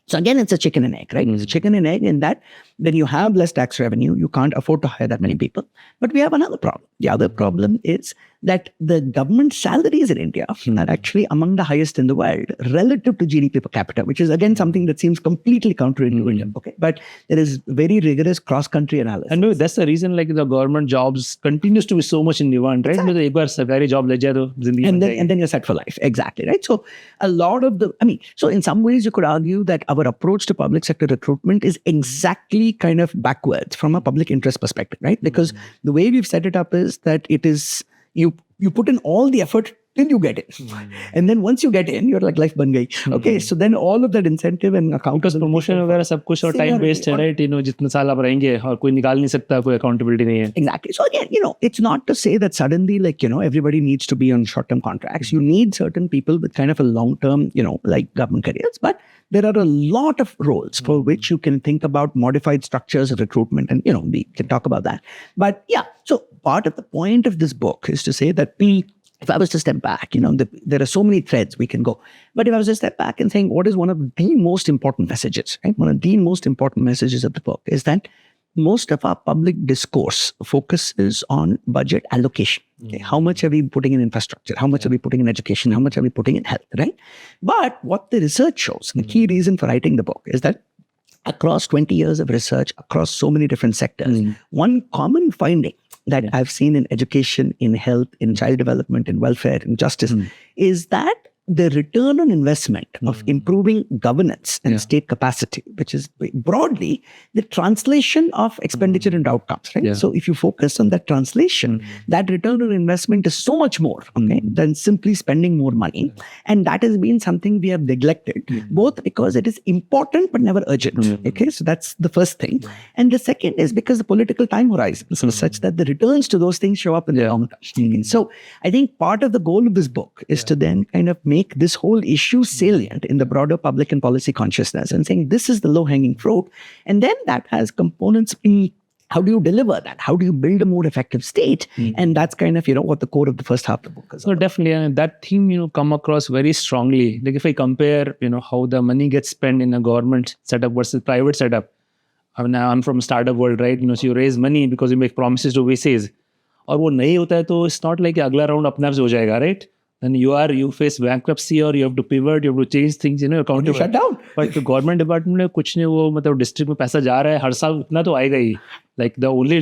So again, it's a chicken and egg, right? It's a chicken and egg in that when you have less tax revenue, you can't afford to hire that many people. But we have another problem. The other problem is that the government salaries in India are actually among the highest in the world relative to GDP per capita, which is again something that seems completely counterintuitive. Okay, but there is very rigorous cross-country analysis. And maybe that's the reason, like, the government jobs continues to be so much in demand, right? Exactly. Sarkari job le jaye to zindagi and then you're set for life. Exactly, right? So a lot of so in some ways you could argue that our approach to public sector recruitment is exactly kind of backwards from a public interest perspective, right? Because the way we've set it up is that it is you put in all the effort till you get in. And then once you get in, you're like, life ban gayi. Okay, so then all of that incentive and account. Because promotion वगैरह सब कुछ और time based है, right? जितने साल आप रहेंगे और कोई निकाल नहीं सकता, कोई accountability नहीं है. Exactly. So again, it's not to say that suddenly, everybody needs to be on short-term contracts. You need certain people with kind of a long-term, government careers. But there are a lot of roles for which you can think about modified structures of recruitment. And, we can talk about that. But yeah, so part of the point of this book is to say that if I was to step back, there are so many threads we can go. But if I was to step back and saying what is one of the most important messages, right? One of the most important messages of the book is that most of our public discourse focuses on budget allocation. Okay? How much are we putting in infrastructure? How much are we putting in education? How much are we putting in health, right? But what the research shows, the key reason for writing the book is that across 20 years of research, across so many different sectors, one common finding that I've seen in education, in health, in child development, in welfare, in justice, is that the return on investment of improving governance and state capacity, which is broadly the translation of expenditure into outcomes, right? So if you focus on that translation, that return on investment is so much more than simply spending more money. And that has been something we have neglected, both because it is important but never urgent. Okay, so that's the first thing. And the second is because the political time horizon is such that the returns to those things show up in the long term. So I think part of the goal of this book is to then kind of make this whole issue salient in the broader public and policy consciousness and saying this is the low-hanging fruit. And then that has components in how do you deliver that? How do you build a more effective state? And that's kind of, what the core of the first half of the book is. So definitely, and that theme, come across very strongly. Like if I compare, how the money gets spent in a government setup versus private setup. Now I'm from startup world, right? So you raise money because you make promises to VCs. और वो नहीं होता है तो it's not like अगला round अपने आप से हो जाएगा, right? Then you face bankruptcy or you have to pivot, you have to change things, accountable. You shut down. But the government department में कुछ नहीं, वो मतलब district में पैसा जा रहा है, हर साल उतना तो आएगा ही. Like the only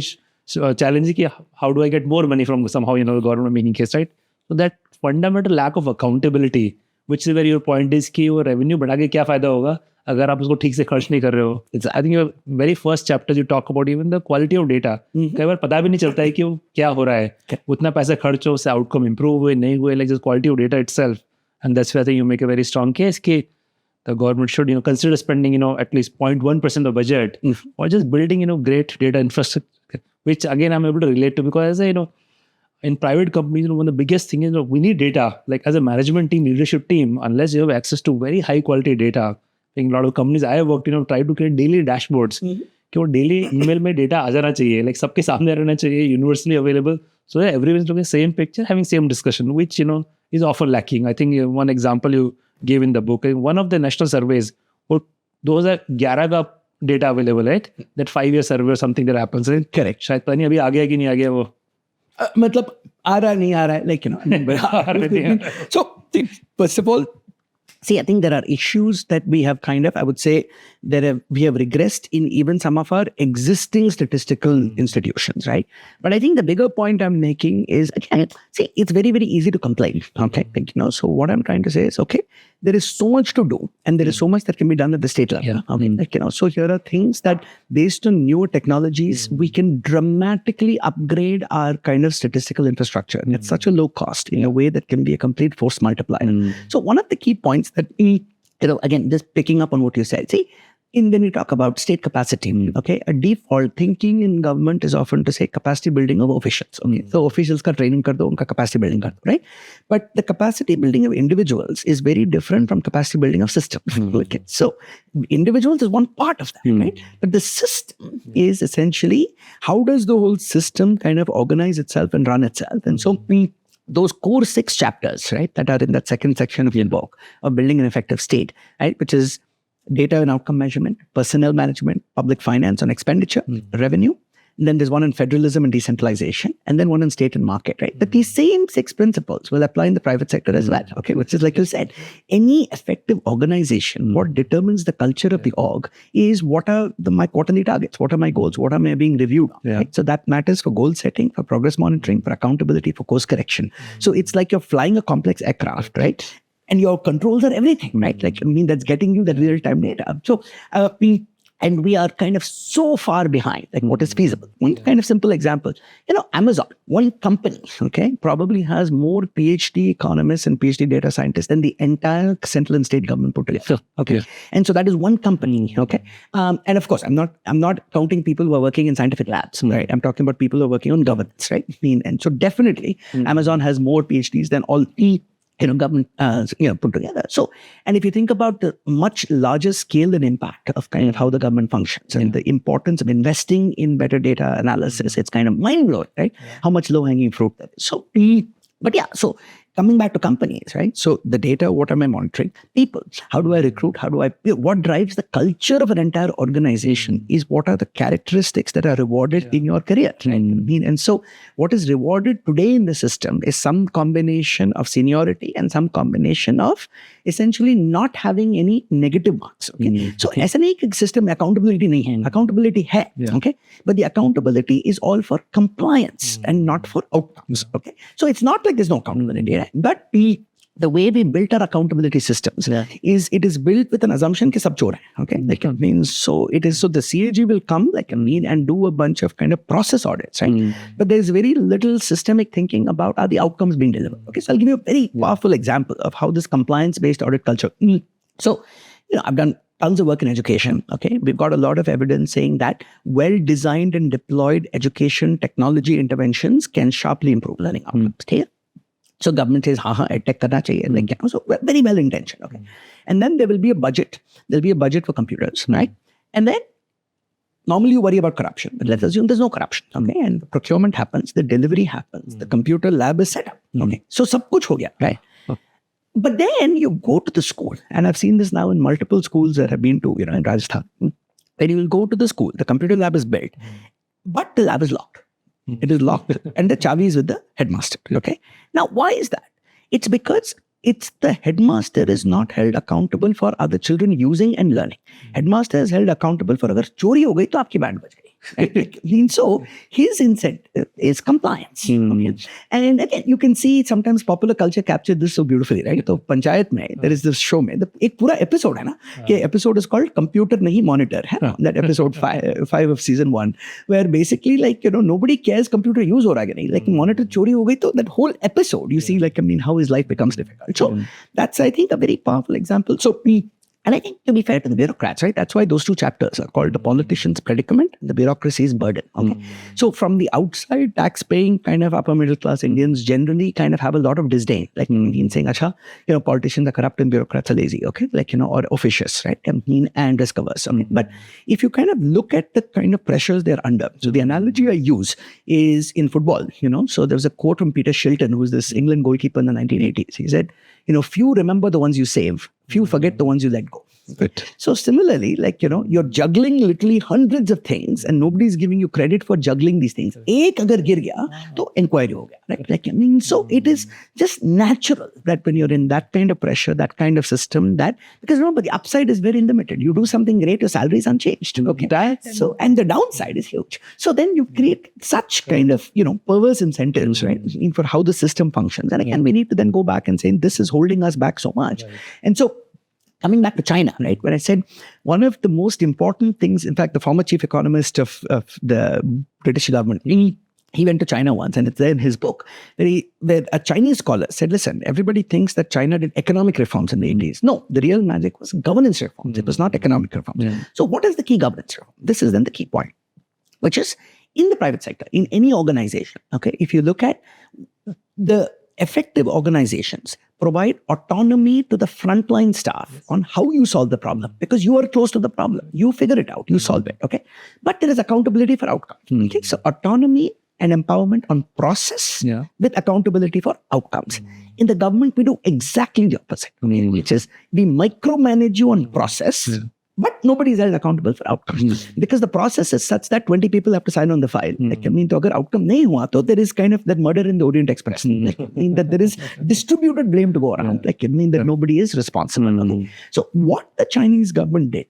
challenge is कि how do I get more money from somehow, the government making case, right? So that fundamental lack of accountability, which is where your point is कि वो revenue बढ़ा के क्या फायदा होगा अगर आप उसको ठीक से खर्च नहीं कर रहे हो. I think your very first chapter you talk about even the quality of data. कई बार पता भी नहीं चलता है कि वो क्या हो रहा है. उतना पैसा खर्च हो, उससे outcome improve हुए नहीं हुए, like just quality of data itself. And that's why I think you make a very strong case कि the government should, consider spending, at least 0.1% of budget or just building, great data infrastructure, which again I'm able to relate to because, in private companies, one of the biggest thing is we need data. Like as a management team, leadership team, unless you have access to very high quality data, like a lot of companies I have worked, try to create daily dashboards. कि वो daily email में data आ जाना चाहिए, like सबके सामने रहना चाहिए, universally available, so that everyone is looking at the same picture, having same discussion, which is often lacking. I think one example you gave in the book, one of the national surveys, those are 11 का data available, right? That 5-year survey or something that happens, right? Correct. शायद पता नहीं अभी आ गया कि नहीं आ गया वो. मतलब आ रहा नहीं आ रहा है, like so first of all, see, I think there are issues that we have I would say, we have regressed in even some of our existing statistical institutions, right? But I think the bigger point I'm making is, again, see, it's very, very easy to complain, okay? So what I'm trying to say is, okay, there is so much to do, and there is so much that can be done at the state level. So here are things that, based on newer technologies, we can dramatically upgrade our statistical infrastructure, and at such a low cost, in a way that can be a complete force multiplier. So one of the key points that, again, just picking up on what you said, see, when you talk about state capacity, okay, a default thinking in government is often to say capacity building of officials. Okay, so officials ka training kar do, unka capacity building kar do, right? But the capacity building of individuals is very different from capacity building of systems. Okay, so individuals is one part of that, right? But the system is essentially, how does the whole system organize itself and run itself? And so those core 6 chapters, right, that are in that second section of your book, of building an effective state, right, which is data and outcome measurement, personnel management, public finance on expenditure, revenue. And then there's one on federalism and decentralization, and then one on state and market, right? But these same 6 principles will apply in the private sector as well, okay? Which is, like you said, any effective organization, what determines the culture of the org is what are my quarterly targets, what are my goals, what am I being reviewed on, right? So that matters for goal setting, for progress monitoring, for accountability, for course correction. So it's like you're flying a complex aircraft, right? And your controls are everything, right? Like, that's getting you the real-time data. So we are so far behind, like what is feasible. One simple example, Amazon, one company, okay, probably has more PhD economists and PhD data scientists than the entire central and state government put together. Okay, and so that is one company, okay. And of course, I'm not counting people who are working in scientific labs, right? I'm talking about people who are working on governance, right? And so definitely, Amazon has more PhDs than all government, put together. So, and if you think about the much larger scale and impact of how the government functions and the importance of investing in better data analysis, it's mind-blowing, right? How much low-hanging fruit there is. So, but yeah, so coming back to companies, right? So the data, what am I monitoring? People, how do I recruit? What drives the culture of an entire organization is what are the characteristics that are rewarded in your career. And so what is rewarded today in the system is some combination of seniority and some combination of essentially not having any negative marks. Okay, so as an system, accountability nahi hai. Accountability hai, okay, but the accountability is all for compliance and not for outcomes. Okay, so it's not like there's no accountability. But the way we built our accountability systems is it is built with an assumption that sab chor hai, okay? Like it means, so the CAG will come and do a bunch of process audits, right? But there's very little systemic thinking about are the outcomes being delivered. Okay, so I'll give you a very powerful example of how this compliance-based audit culture. So, I've done tons of work in education, okay? We've got a lot of evidence saying that well-designed and deployed education technology interventions can sharply improve learning outcomes. Okay? So government says, edtech karna chahiye. So very well intentioned, okay. And then there will be a budget. There'll be a budget for computers, right? And then normally you worry about corruption, but let's assume there's no corruption, okay. And the procurement happens, the delivery happens, the computer lab is set up, okay. So sab kuch ho gaya, right? But then you go to the school, and I've seen this now in multiple schools that I've been to, in Rajasthan. Then you will go to the school, the computer lab is built, but the lab is locked. It is locked and the chavi is with the headmaster. Okay. Now, why is that? It's because it's the headmaster is not held accountable for other children using and learning. Headmaster is held accountable for agar chori ho gayi to aapki band baj gayi. Right? So his incentive is compliance. And again, you can see sometimes popular culture captured this so beautifully, right? So Panchayat mein, there is this show mein, ek pura episode hai na, ke episode is called Computer Nahi Monitor, hai? That episode 5 of season 1, where basically nobody cares computer use ho raha hai nahi. Like monitor chori ho gayi to that whole episode, you see how his life becomes difficult. So that's, I think, a very powerful example. So And I think, to be fair to the bureaucrats, right, that's why those two chapters are called the politician's predicament and the bureaucracy's burden. Okay. So from the outside, tax-paying kind of upper middle class Indians generally kind of have a lot of disdain, like in saying, acha, politicians are corrupt and bureaucrats are lazy, okay, or officious, right, and risk averse. Okay? But if you kind of look at the kind of pressures they're under, so the analogy I use is in football, so there was a quote from Peter Shilton, who was this England goalkeeper in the 1980s. He said, few remember the ones you save, few forget the ones you let go. Good. So similarly, you're juggling literally hundreds of things and nobody's giving you credit for juggling these things. Ek agar gir gaya, to inquiry ho gaya, right? So it is just natural that when you're in that kind of pressure, that kind of system, because remember, the upside is very limited. You do something great, your salary is unchanged. Okay. So, and the downside is huge. So then you create such kind of, perverse incentives, right, for how the system functions. And again, we need to then go back and say, this is holding us back so much. Right. And so, coming back to China, right, where I said one of the most important things, in fact, the former chief economist of the British government, he went to China once, and it's there in his book, where a Chinese scholar said, listen, everybody thinks that China did economic reforms in the 80s. No, the real magic was governance reforms. It was not economic reforms. Yeah. So what is the key governance reform? This is then the key point, which is in the private sector, in any organization, okay, if you look at the effective organizations provide autonomy to the frontline staff on how you solve the problem, because you are close to the problem. You figure it out, you solve it, okay? But there is accountability for outcomes. Okay? So autonomy and empowerment on process with accountability for outcomes. In the government, we do exactly the opposite, which is we micromanage you on process, but nobody is held accountable for outcomes. Because the process is such that 20 people have to sign on the file. To agar outcome nahi hua, to there is kind of that murder in the Orient Express. That there is distributed blame to go around. That nobody is responsible. So what the Chinese government did,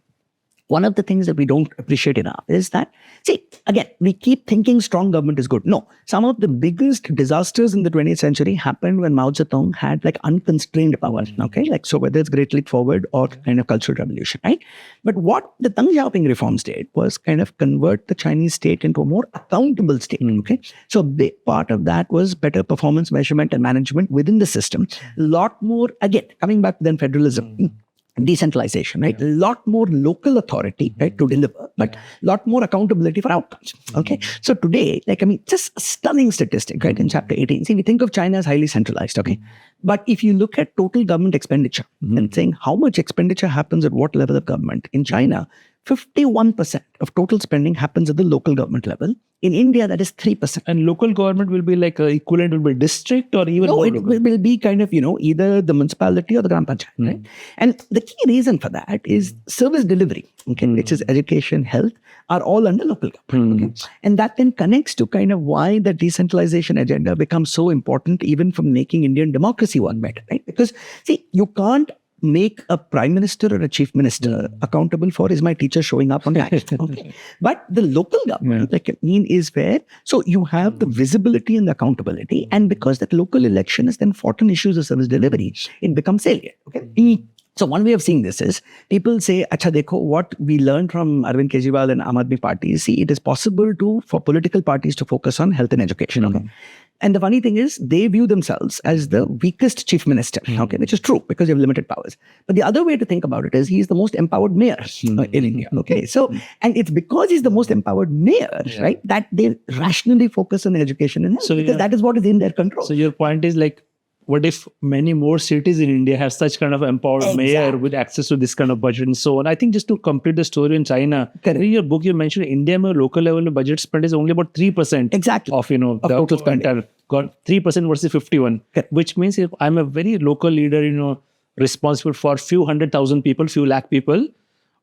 one of the things that we don't appreciate enough is that, see, again, we keep thinking strong government is good. No, some of the biggest disasters in the 20th century happened when Mao Zedong had unconstrained power. Okay, so whether it's Great Leap Forward or kind of Cultural Revolution, right? But what the Deng Xiaoping reforms did was kind of convert the Chinese state into a more accountable state. Okay, so a big part of that was better performance measurement and management within the system. A lot more, again, coming back to then federalism. Decentralization, right? A lot more local authority, right, to deliver, but a lot more accountability for outcomes. Okay. So today, just a stunning statistic, right, in chapter 18. See, we think of China as highly centralized, okay? But if you look at total government expenditure and saying how much expenditure happens at what level of government, in China, 51% of total spending happens at the local government level. In India, that is 3%. And local government will be equivalent will be district or even no, it will be kind of, either the municipality or the Gram Panchayat, right? And the key reason for that is service delivery, okay, which is education, health, are all under local government. Okay? And that then connects to kind of why the decentralization agenda becomes so important, even for making Indian democracy work better, right? Because, see, you can't make a prime minister or a chief minister accountable for is my teacher showing up on time. Okay. But the local government, is where, so you have the visibility and the accountability, and because that local election is then fought on issues of service delivery, it becomes salient. Okay. So one way of seeing this is people say, "Acha dekho, what we learned from Arvind Kejriwal and Aam Aadmi Party. See, it is possible for political parties to focus on health and education." Okay. And the funny thing is, they view themselves as the weakest chief minister, okay, which is true because you have limited powers. But the other way to think about it is he's the most empowered mayor in India, okay? So, and it's because he's the most empowered mayor, right, that they rationally focus on education and health, because that is what is in their control. So your point is what if many more cities in India have such kind of empowered mayor with access to this kind of budget and so on? I think just to complete the story in China, in your book you mentioned India mein local level budget spend is only about 3% of the total spending. Got 3% versus 51, which means if I'm a very local leader, responsible for few 100,000 people, few lakh people,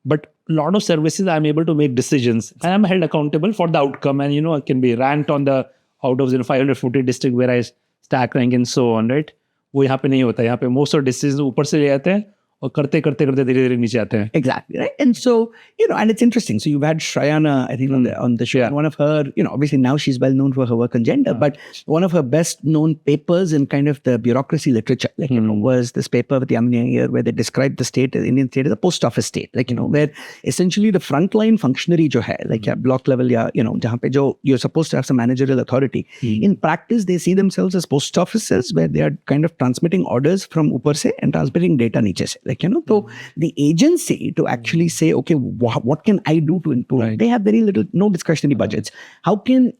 but a lot of services I'm able to make decisions and I'm held accountable for the outcome, and I can be ranked on the out of 540 district where I stack rank and so on, right? वो यहाँ पे नहीं होता है. यहाँ पे most of decisions ऊपर से ले आते हैं और करते धीरे नीचे आते हैं. Exactly, right? And so, and it's interesting. So you've had Shrayana, I think, on the show. Yeah. One of her, obviously now she's well known for her work on gender, but one of her best known papers in kind of the bureaucracy literature, was this paper with Yamini Iyer where they described the state, the Indian state, as a post office state, where essentially the frontline functionary jo hai, block level, jahan pe jo you're supposed to have some managerial authority. In practice, they see themselves as post offices where they are kind of transmitting orders from upar se and transmitting data niche se. So the agency to actually say, okay, what can I do to improve? Right. They have very little, no discretionary budgets. How can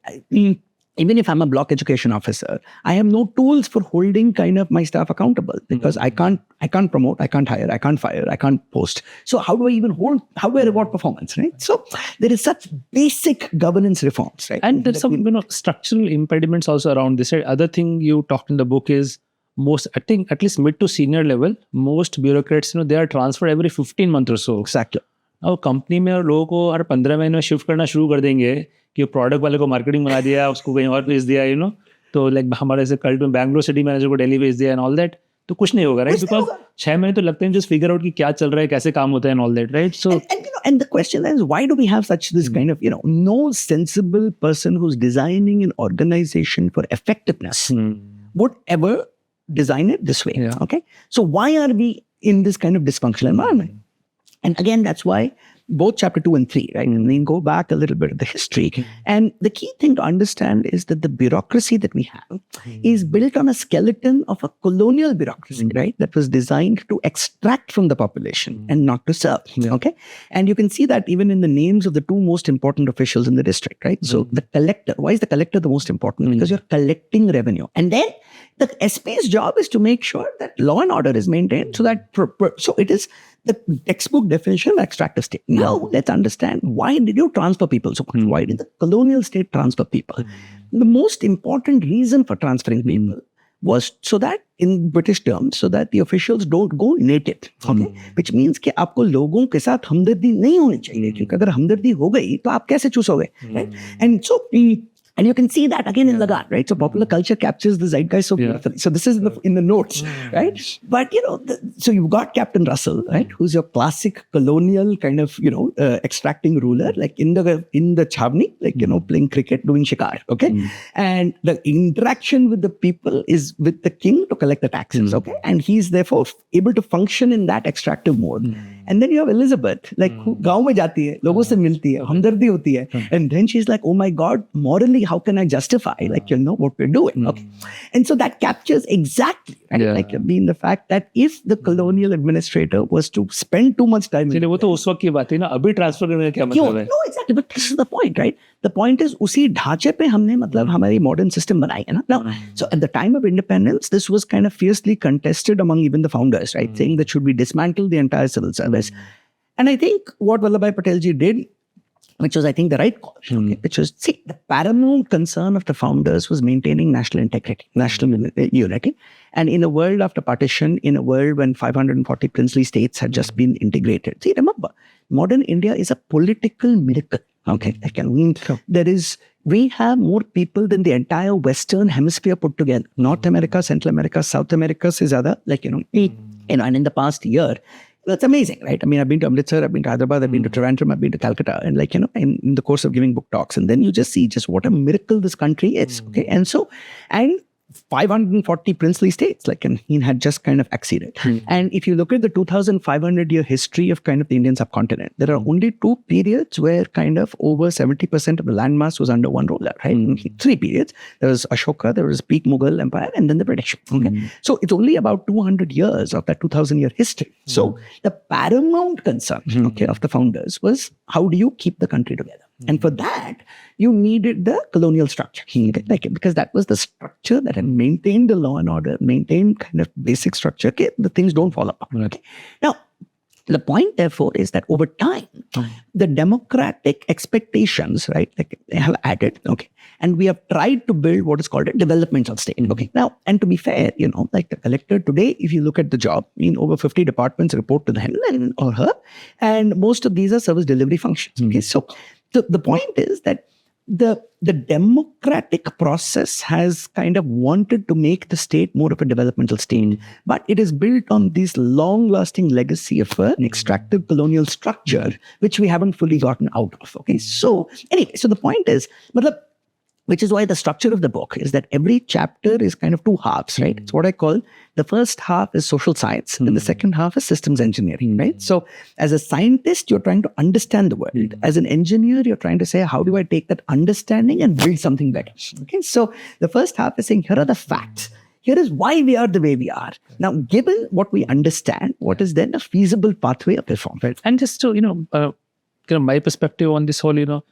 even if I'm a block education officer, I have no tools for holding kind of my staff accountable because I can't promote, I can't hire, I can't fire, I can't post. So how do I reward performance, right? So there is such basic governance reforms, right? And there's some structural impediments also around this. Right? Other thing you talked in the book is I think at least mid to senior level, most bureaucrats, they are transferred every 15 months or so. Exactly. अब company में और लोगों को हर 15 महीने में shift करना शुरू कर देंगे कि प्रोडक्ट वाले को मार्केटिंग बना दिया, उसको कहीं और भेज दिया, तो लाइक हमारे से कल्ट में बैंगलोर सिटी मैनेजर को दिल्ली भेज दिया एंड ऑल दैट, तो कुछ नहीं होगा, राइट? बिकॉज 6 महीने तो लगते हैं जस्ट फिगर आउट कि क्या चल रहा है, कैसे काम होता है and all that, right? So and the question is, why do we have this kind of, no sensible person who's designing an organization for effectiveness would ever design it this way, okay? So why are we in this kind of dysfunctional environment? And again, that's why both chapter 2 and 3, right? And then go back a little bit of the history. And the key thing to understand is that the bureaucracy that we have is built on a skeleton of a colonial bureaucracy, right? That was designed to extract from the population and not to serve, okay? And you can see that even in the names of the two most important officials in the district, right? So the collector, why is the collector the most important? Because you're collecting revenue. And then the SP's job is to make sure that law and order is maintained so that, so it is the textbook definition of extractive state. Now, let's understand, why did you transfer people so much? Why did the colonial state transfer people? The most important reason for transferring people was so that, in British terms, so that the officials don't go native, okay? Which means कि आपको लोगों के साथ हमदर्दी नहीं होनी चाहिए, क्योंकि अगर हमदर्दी हो गई तो आप कैसे चूसोगे, right? And so and you can see that again in Lagarde, right? So popular culture captures the zeitgeist so beautifully. So this is in the notes, right? But, so you've got Captain Russell, right? Who's your classic colonial kind of, extracting ruler, like in the Chavni, like, playing cricket, doing shikar, okay? And the interaction with the people is with the king to collect the taxes, okay? And he's therefore able to function in that extractive mode. And then you have Elizabeth, like, who गाँव में जाती है, लोगों से मिलती है, हमदर्दी होती है. And then she's like, oh my God, morally, how can I justify, what we're doing? Okay. And so that captures exactly, right? Like, the fact that if the colonial administrator was to spend too much time वो तो उस वक्त की बात है ना, अभी transfer करने का क्या मतलब है? No, exactly. But this is the point, right? The point is, उसी ढांचे पे हमने हमारी modern system बनाई है ना. Now, so at the time of independence, this was kind of fiercely contested among even the founders, right? Saying that should we dismantle the entire civil service. And I think what Vallabhbhai Patel ji did, which was, I think, the right call, okay, which was, the paramount concern of the founders was maintaining national integrity, national unity. And in a world after partition, in a world when 540 princely states had just been integrated. See, remember, modern India is a political miracle. Okay, we have more people than the entire Western hemisphere put together. North America, Central America, South America is other, and in the past year, that's amazing, right? I mean, I've been to Amritsar, I've been to Hyderabad, I've been to Trivandrum, I've been to Calcutta, and in the course of giving book talks, and then you just see just what a miracle this country is, okay? And 540 princely states, and he had just kind of acceded. And if you look at the 2,500-year history of kind of the Indian subcontinent, there are only two periods where kind of over 70% of the landmass was under one ruler, right? 3 periods. There was Ashoka, there was peak Mughal Empire, and then the British. Okay? So it's only about 200 years of that 2,000-year history. So the paramount concern, okay, of the founders was, how do you keep the country together? And for that, you needed the colonial structure, because that was the structure that had maintained the law and order, maintained kind of basic structure. Okay, the things don't fall apart. Okay. Now, the point, therefore, is that over time, the democratic expectations, right, have added. Okay, and we have tried to build what is called a developmental state. Okay, now, and to be fair, the collector today, if you look at the job, over 50 departments report to him or her, and most of these are service delivery functions. Okay, so the point is that the democratic process has kind of wanted to make the state more of a developmental state, but it is built on this long-lasting legacy of an extractive colonial structure, which we haven't fully gotten out of. Okay, so anyway, so the point is, which is why the structure of the book is that every chapter is kind of 2 halves, right? It's what I call, the first half is social science and the second half is systems engineering, right? So as a scientist, you're trying to understand the world. As an engineer, you're trying to say, how do I take that understanding and build something better? Okay, so the first half is saying, here are the facts. here is why we are the way we are. Now, given what we understand, what is then a feasible pathway of reform? Right. And just to, my perspective on this whole,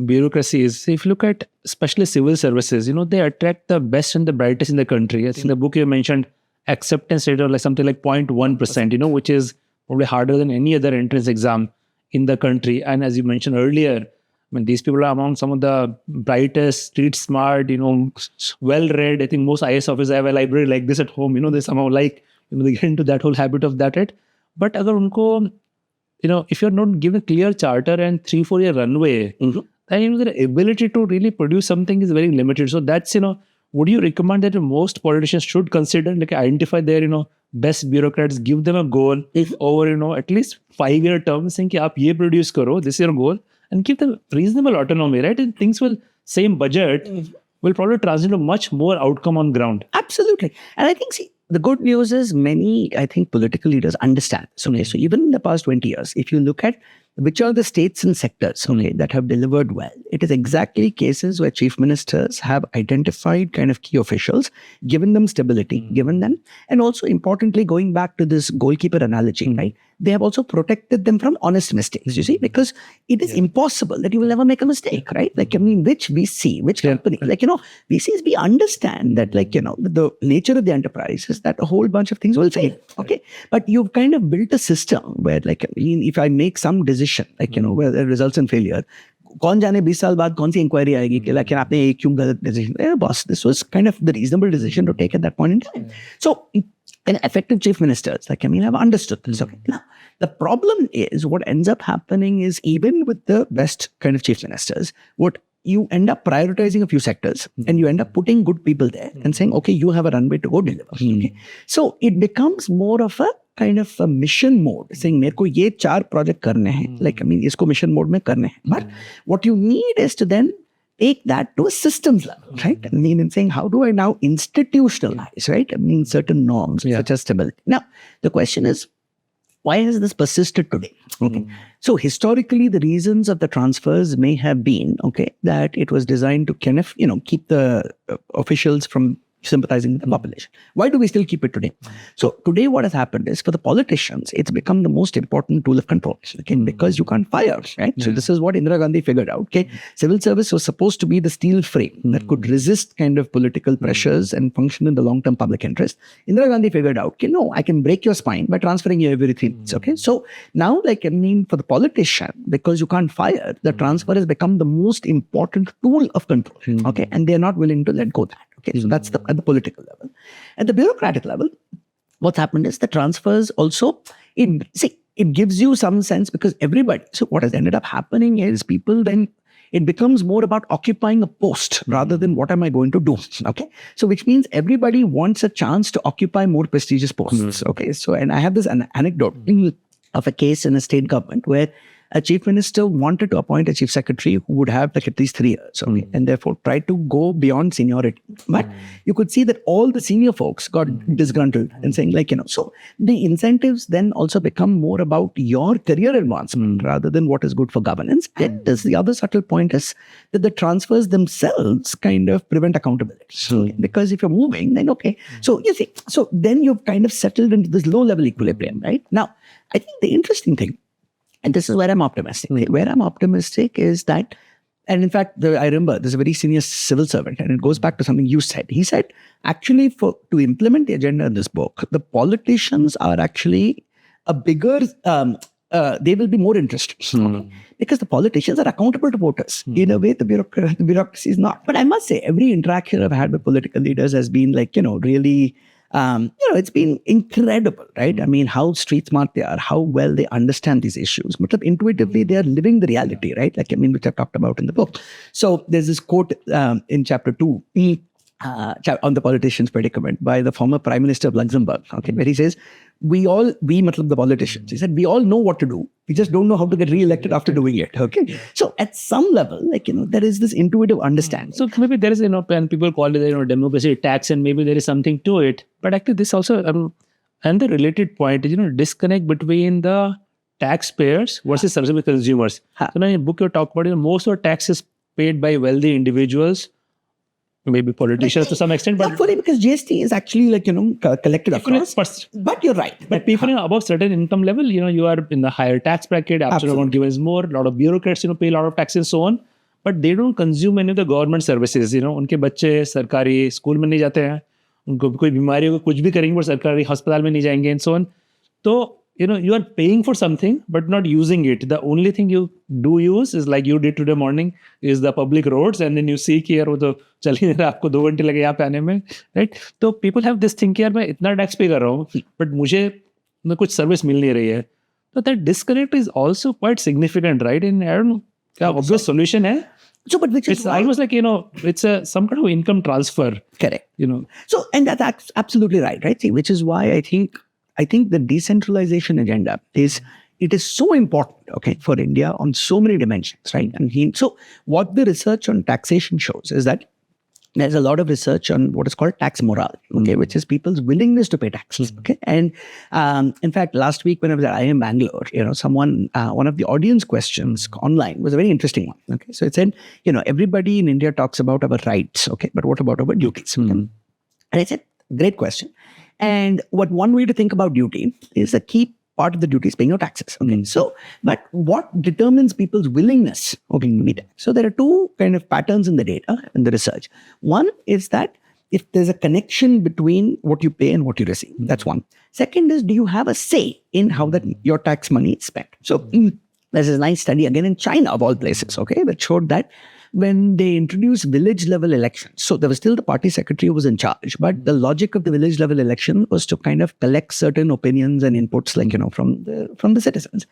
bureaucracy is, if you look at especially civil services, they attract the best and the brightest in the country. I think the book you mentioned, acceptance rate of like something like 0.1%, which is probably harder than any other entrance exam in the country. And as you mentioned earlier, these people are among some of the brightest, street smart, well-read. I think most IAS officers have a library like this at home. They somehow like, they get into that whole habit of that, right? But agar unko, if you're not given a clear charter and 3-4 year runway, then the ability to really produce something is very limited. So that's, would you recommend that most politicians should consider, like identify their, best bureaucrats, give them a goal over, at least 5-year term, saying ki aap ye produce karo, this is your goal, and give them reasonable autonomy, right? And things will, same budget, will probably translate to much more outcome on ground. Absolutely. And I think, the good news is many, I think, political leaders understand this. Okay, so even in the past 20 years, if you look at which are the states and sectors that have delivered well, it is exactly cases where chief ministers have identified kind of key officials, given them stability, given them, and also importantly, going back to this goalkeeper analogy, right? They have also protected them from honest mistakes, you see, because it is impossible that you will never make a mistake, right? Like, which VC, which company, VCs, we understand that, the nature of the enterprise is that a whole bunch of things will fail, okay? But you've kind of built a system where, if I make some decision, where it results in failure, कौन जाने 20 साल बाद कौन सी inquiry आएगी कि like आपने ये क्यों गलत decision boss, this was kind of the reasonable decision to take at that point in time. So an effective chief ministers, have understood this. Okay. Now, the problem is what ends up happening is even with the best kind of chief ministers, what you end up prioritizing a few sectors and you end up putting good people there and saying, okay, you have a runway to go deliver. Okay. So it becomes more of a kind of a mission mode, saying, मेरे को ये 4 project करने हैं, इसको mission mode में करने हैं. But what you need is to then take that to a systems level, right? And saying, how do I now institutionalize, right? Certain norms such as stability. Now, the question is, why has this persisted today? Okay. So historically, the reasons of the transfers may have been, that it was designed to kind of, keep the officials from sympathizing with the population. Why do we still keep it today? So today what has happened is for the politicians, it's become the most important tool of control, because you can't fire, right? So this is what Indira Gandhi figured out, Civil service was supposed to be the steel frame that could resist kind of political pressures and function in the long-term public interest. Indira Gandhi figured out, no, I can break your spine by transferring you every 3 months, So now, for the politician, because you can't fire, the transfer has become the most important tool of control, And they're not willing to let go of that. Okay, so that's at the political level. At the bureaucratic level, what's happened is the transfers also, it gives you some sense because everybody, so what has ended up happening is people then, it becomes more about occupying a post rather than what am I going to do, okay? So which means everybody wants a chance to occupy more prestigious posts, okay? So, and I have this anecdote of a case in a state government where a chief minister wanted to appoint a chief secretary who would have at least 3 years, and therefore tried to go beyond seniority. But you could see that all the senior folks got disgruntled and saying so the incentives then also become more about your career advancement rather than what is good for governance. And the other subtle point is that the transfers themselves kind of prevent accountability. Because if you're moving, then so you see, so then you've kind of settled into this low level equilibrium, right? Now, I think the interesting thing, and this is where I'm optimistic. Where I'm optimistic is that, and in fact, I remember there's a very senior civil servant, and it goes back to something you said. He said, actually, to implement the agenda in this book, the politicians are actually a bigger, they will be more interested. Because the politicians are accountable to voters. In a way, the bureaucracy is not. But I must say, every interaction I've had with political leaders has been really... it's been incredible, right? How street smart they are, how well they understand these issues. But intuitively, they are living the reality, right? Which I've talked about in the book. So there's this quote in chapter 2 on the politician's predicament by the former Prime Minister of Luxembourg, where he says, the politicians, he said, we all know what to do. We just don't know how to get re-elected after doing it, So at some level, there is this intuitive understanding. So maybe there is, and people call it, democracy tax, and maybe there is something to it. But actually this also, and the related point is, disconnect between the taxpayers versus service consumers. So in your book, you talk about, most of the tax is paid by wealthy individuals maybe politicians to some extent, but not fully, because GST is actually collected across. But you're right. But people above certain income level, you are in the higher tax bracket, absolute amount given is more, a lot of bureaucrats, pay a lot of taxes and so on. But they don't consume any of the government services. उनके बच्चे सरकारी school में नहीं जाते हैं, उनको कोई बीमारी हो कुछ भी करेंगे वो सरकारी अस्पताल में नहीं जाएंगे and so on. So you are paying for something but not using it. The only thing you do use is like you did today morning is the public roads, and then you see कि यार वो तो चल ही नहीं रहा, आपको 2 घंटे लगे यहाँ पे आने में, right? तो people have this thing कि यार मैं इतना टैक्स पे कर रहा हूँ but मुझे कुछ सर्विस मिल नहीं रही है. So that disconnect is also quite significant, right? And I don't know क्या obvious solution है. So, but which is it's almost like it's some kind of income transfer. Correct. So, and that's absolutely right? See, which is why I think the decentralization agenda is so important, okay, for India on so many dimensions, right? And so what the research on taxation shows is that there's a lot of research on what is called tax morale, okay, which is people's willingness to pay taxes, okay? And in fact, last week when I was at IIM Bangalore, someone, one of the audience questions online was a very interesting one, okay? So it said, everybody in India talks about our rights, okay, but what about our duties? Okay? And I said, great question. And one way to think about duty is a key part of the duty is paying your taxes. Okay. So, but what determines people's willingness of paying tax? So there are two kind of patterns in the data and the research. One is that if there's a connection between what you pay and what you receive, that's one. Second is, do you have a say in how that your tax money is spent? So there's a nice study again in China of all places, okay, that showed that when they introduced village level elections, so there was still the party secretary who was in charge, but the logic of the village level election was to kind of collect certain opinions and inputs, like, from the citizens.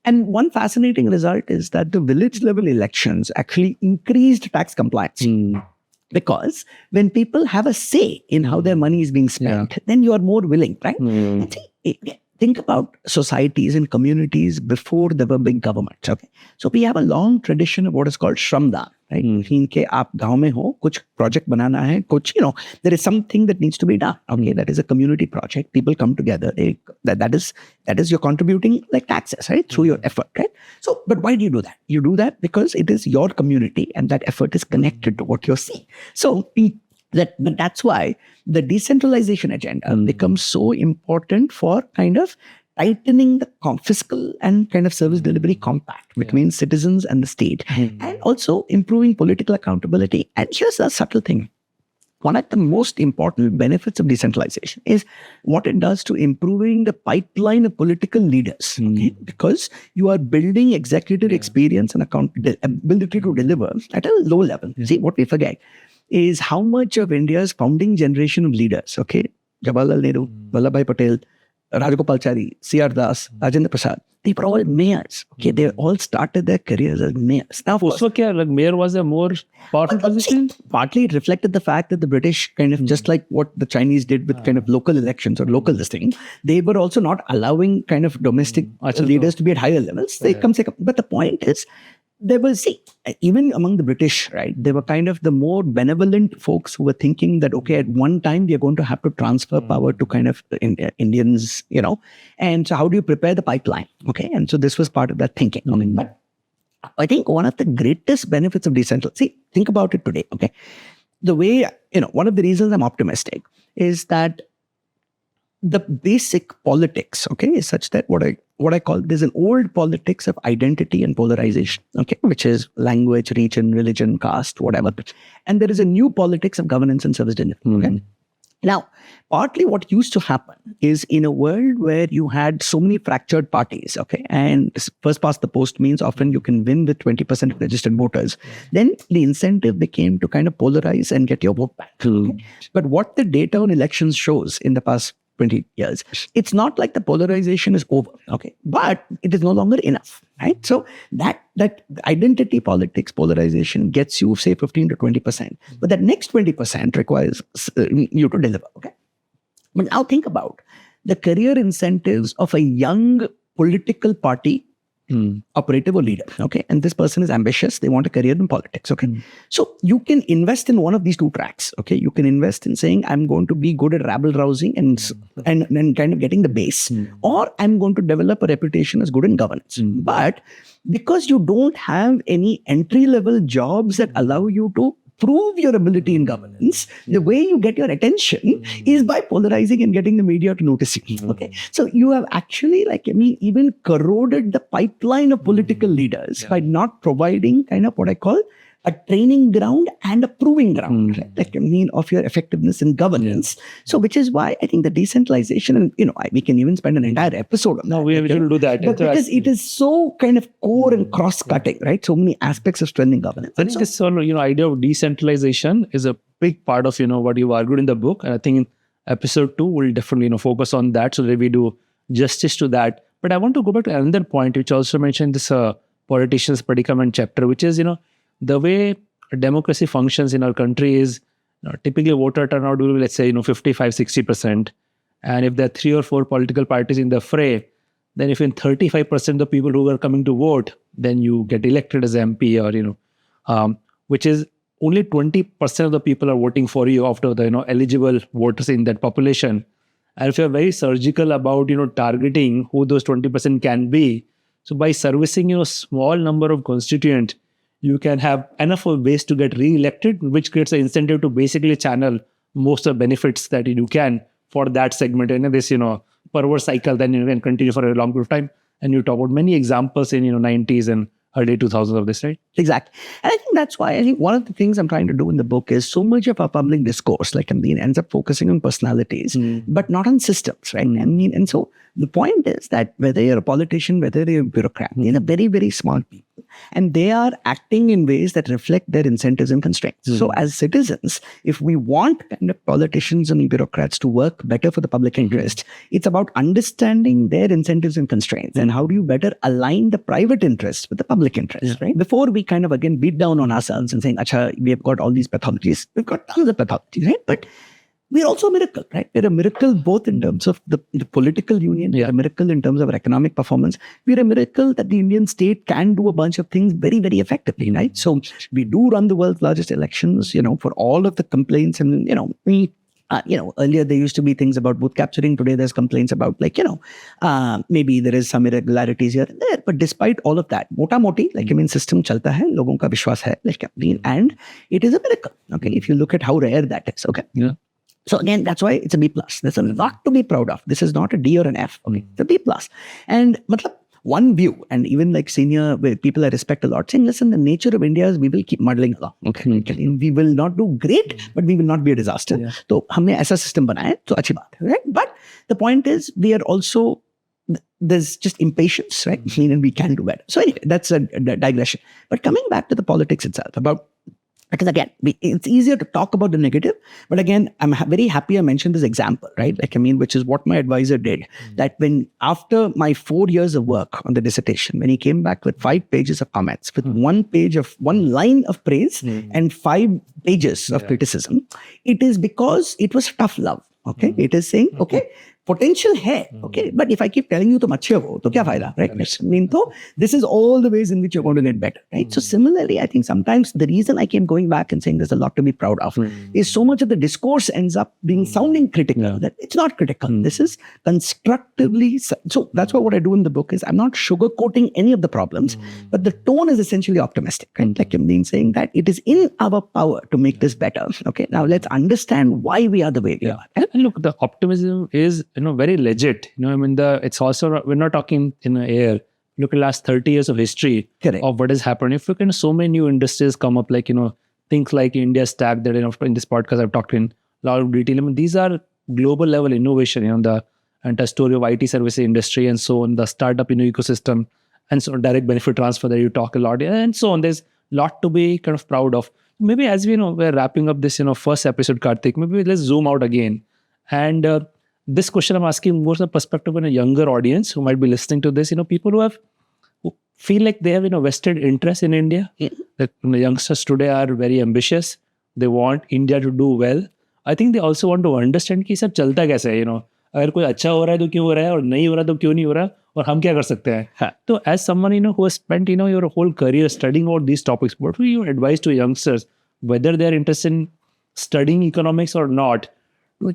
And one fascinating result is that the village level elections actually increased tax compliance. Because when people have a say in how their money is being spent, then you are more willing, right? And think about societies and communities before there were big governments. Okay, so we have a long tradition of what is called Shramdan, right? कि आप गांव में हो, कुछ project बनाना है, कुछ there is something that needs to be done. Okay, that is a community project. People come together. That is you're contributing like taxes, right, through your effort, right? So, but why do you do that? You do that because it is your community, and that effort is connected to what you're seeing. So but that's why the decentralization agenda becomes so important for kind of tightening the fiscal and kind of service delivery compact between citizens and the state, and also improving political accountability. And here's a subtle thing. One of the most important benefits of decentralization is what it does to improving the pipeline of political leaders. Okay? Because you are building executive experience and ability to deliver at a low level. See, what we forget is how much of India's founding generation of leaders, okay, Jawaharlal Nehru, Vallabhbhai Patel, Rajagopalachari, C.R. Das, Rajendra Prasad, they were all mayors. Okay, they all started their careers as mayors. Now, also, mayor was a more powerful position? Partly it reflected the fact that the British kind of, just like what the Chinese did with kind of local elections or local listing, they were also not allowing kind of domestic leaders to be at higher levels. They but the point is, there was, even among the British, right, they were kind of the more benevolent folks who were thinking that, okay, at one time we are going to have to transfer power to kind of Indians, and so how do you prepare the pipeline? Okay, and so this was part of that thinking. But I think one of the greatest benefits of decentralization, think about it today, okay, the way, one of the reasons I'm optimistic is that the basic politics, okay, is such that what I call, there's an old politics of identity and polarization, okay, which is language, region, religion, caste, whatever. And there is a new politics of governance and service delivery. Okay? Now, partly what used to happen is in a world where you had so many fractured parties, okay, and first past the post means often you can win with 20% of registered voters, then the incentive became to kind of polarize and get your vote back. Okay? But what the data on elections shows in the past 20 years, it's not like the polarization is over, okay, but it is no longer enough, right? So that identity politics polarization gets you, say, 15 to 20%, but that next 20% requires you to deliver, okay? But now think about the career incentives of a young political party operative or leader, okay? And this person is ambitious, they want a career in politics, okay? So you can invest in one of these two tracks, okay? You can invest in saying, I'm going to be good at rabble-rousing and kind of getting the base, or I'm going to develop a reputation as good in governance. But because you don't have any entry-level jobs that allow you to prove your ability in governance, the way you get your attention is by polarizing and getting the media to notice you. Okay. So you have actually, even corroded the pipeline of political leaders by not providing kind of what I call a training ground and a proving ground, right? Of your effectiveness in governance. So, which is why I think the decentralization, and we can even spend an entire episode on that. No, we will do that. But because it is so kind of core and cross-cutting, right? So many aspects of strengthening governance. I think this whole, idea of decentralization is a big part of, what you argued in the book. And I think in episode 2, we'll definitely, focus on that so that we do justice to that. But I want to go back to another point, which also mentioned this politician's predicament chapter, which is, the way democracy functions in our country is typically voter turnout will be, let's say, 55-60%. And if there are 3 or 4 political parties in the fray, then if in 35% of the people who are coming to vote, then you get elected as MP or, which is only 20% of the people are voting for you after the, eligible voters in that population. And if you're very surgical about, targeting who those 20% can be, so by servicing, a small number of constituents, you can have enough of ways to get re-elected, which creates an incentive to basically channel most of the benefits that you can for that segment. And this, perverse cycle, then you can continue for a long period of time. And you talk about many examples in, 90s and early 2000s of this, right? Exactly. And I think that's why I think one of the things I'm trying to do in the book is so much of our public discourse, ends up focusing on personalities, but not on systems, right? And so the point is that whether you're a politician, whether you're a bureaucrat, they're very, very smart people. And they are acting in ways that reflect their incentives and constraints. So as citizens, if we want kind of politicians and bureaucrats to work better for the public interest, it's about understanding their incentives and constraints and how do you better align the private interest with the public interest, right? Before we kind of again beat down on ourselves and saying, Acha, we have got all these pathologies. We've got tons of pathologies, right? But we're also a miracle, right? We're a miracle both in terms of the political union, we're a miracle in terms of our economic performance. We're a miracle that the Indian state can do a bunch of things very, very effectively, right? So we do run the world's largest elections, for all of the complaints. And, earlier there used to be things about booth capturing. Today there's complaints about maybe there is some irregularities here and there. But despite all of that, mota moti, system chalta hai, logon ka vishwas hai, and it is a miracle. Okay, if you look at how rare that is. Okay. Yeah. So again, that's why it's a B+. There's a lot to be proud of. This is not a D or an F. Okay, it's a B+. And one view, and even senior people I respect a lot, saying, listen, the nature of India is we will keep muddling along. Okay, we will not do great, but we will not be a disaster. So हमने ऐसा system बनाया, तो अच्छी बात है, right? But the point is, we are also there's just impatience, right? And we can do better. So anyway, that's a digression. But coming back to the politics itself, because again, it's easier to talk about the negative, but again, I'm very happy I mentioned this example, right? Which is what my advisor did. That when after my 4 years of work on the dissertation, when he came back with 5 pages of comments, with one line of praise and 5 pages of criticism, it is because it was tough love. Okay, it is saying, okay, potential hai, okay, but if I keep telling you to achhe ho, to kya fayda, right? This is all the ways in which you're going to get better, right? So similarly, I think sometimes the reason I keep going back and saying there's a lot to be proud of is so much of the discourse ends up being sounding critical, that it's not critical. This is constructively, so that's what I do in the book is I'm not sugarcoating any of the problems, but the tone is essentially optimistic, right? Saying that it is in our power to make this better. Okay, now let's understand why we are the way we are. And look, the optimism is, very legit. It's also, we're not talking in the air. Look at the last 30 years of history of what has happened. If you can, so many new industries come up, things like India Stack that in this podcast I've talked in a lot of detail. These are global level innovation, the entire story of IT services industry and so on, the startup ecosystem, and so direct benefit transfer that you talk a lot, and so on. There's a lot to be kind of proud of. Maybe as we we're wrapping up this first episode, Karthik, maybe let's zoom out again. And this question I'm asking more from the perspective of a younger audience who might be listening to this, people who feel like they have vested interest in India. Like the youngsters today are very ambitious. They want India to do well. I think they also want to understand कि सब चलता कैसे है, अगर कोई अच्छा हो रहा है तो क्यों हो रहा है और नहीं हो रहा तो क्यों नहीं हो रहा और हम क्या कर सकते हैं. तो as someone who has spent your whole career studying about these topics, what would you advise to youngsters, whether they're interested in studying economics or not,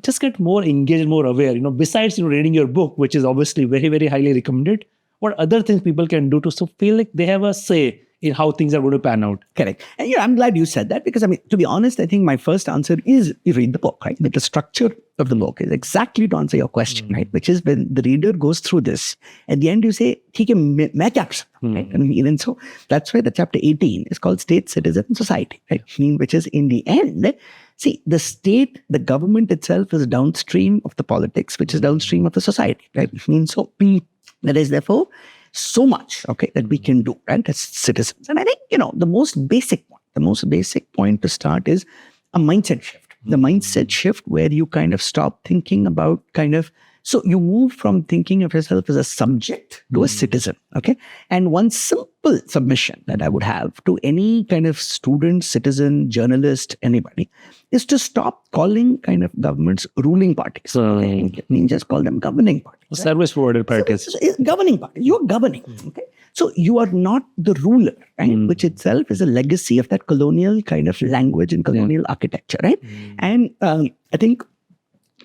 just get more engaged, more aware, besides reading your book, which is obviously very, very highly recommended, what other things people can do to so feel like they have a say in how things are going to pan out. Correct. And I'm glad you said that, because to be honest, I think my first answer is you read the book, right? But the structure of the book is exactly to answer your question, right? Which is when the reader goes through this, at the end you say, "Theek hai, main kya kar sakta hu," right? And so that's why the chapter 18 is called State, Citizen, and Society, right? Which is in the end, see, the state, the government itself is downstream of the politics, which is downstream of the society, right? So there is therefore so much, that we can do, right, as citizens. And I think, the most basic point to start is a mindset shift. The mindset shift where you kind of stop thinking about so you move from thinking of yourself as a subject to a citizen, And one simple submission that I would have to any kind of student, citizen, journalist, anybody, is to stop calling governments ruling parties. Just call them governing parties. Service provider parties. Governing parties. You're governing, So you are not the ruler, right? Which itself is a legacy of that colonial kind of language and colonial architecture, right? And I think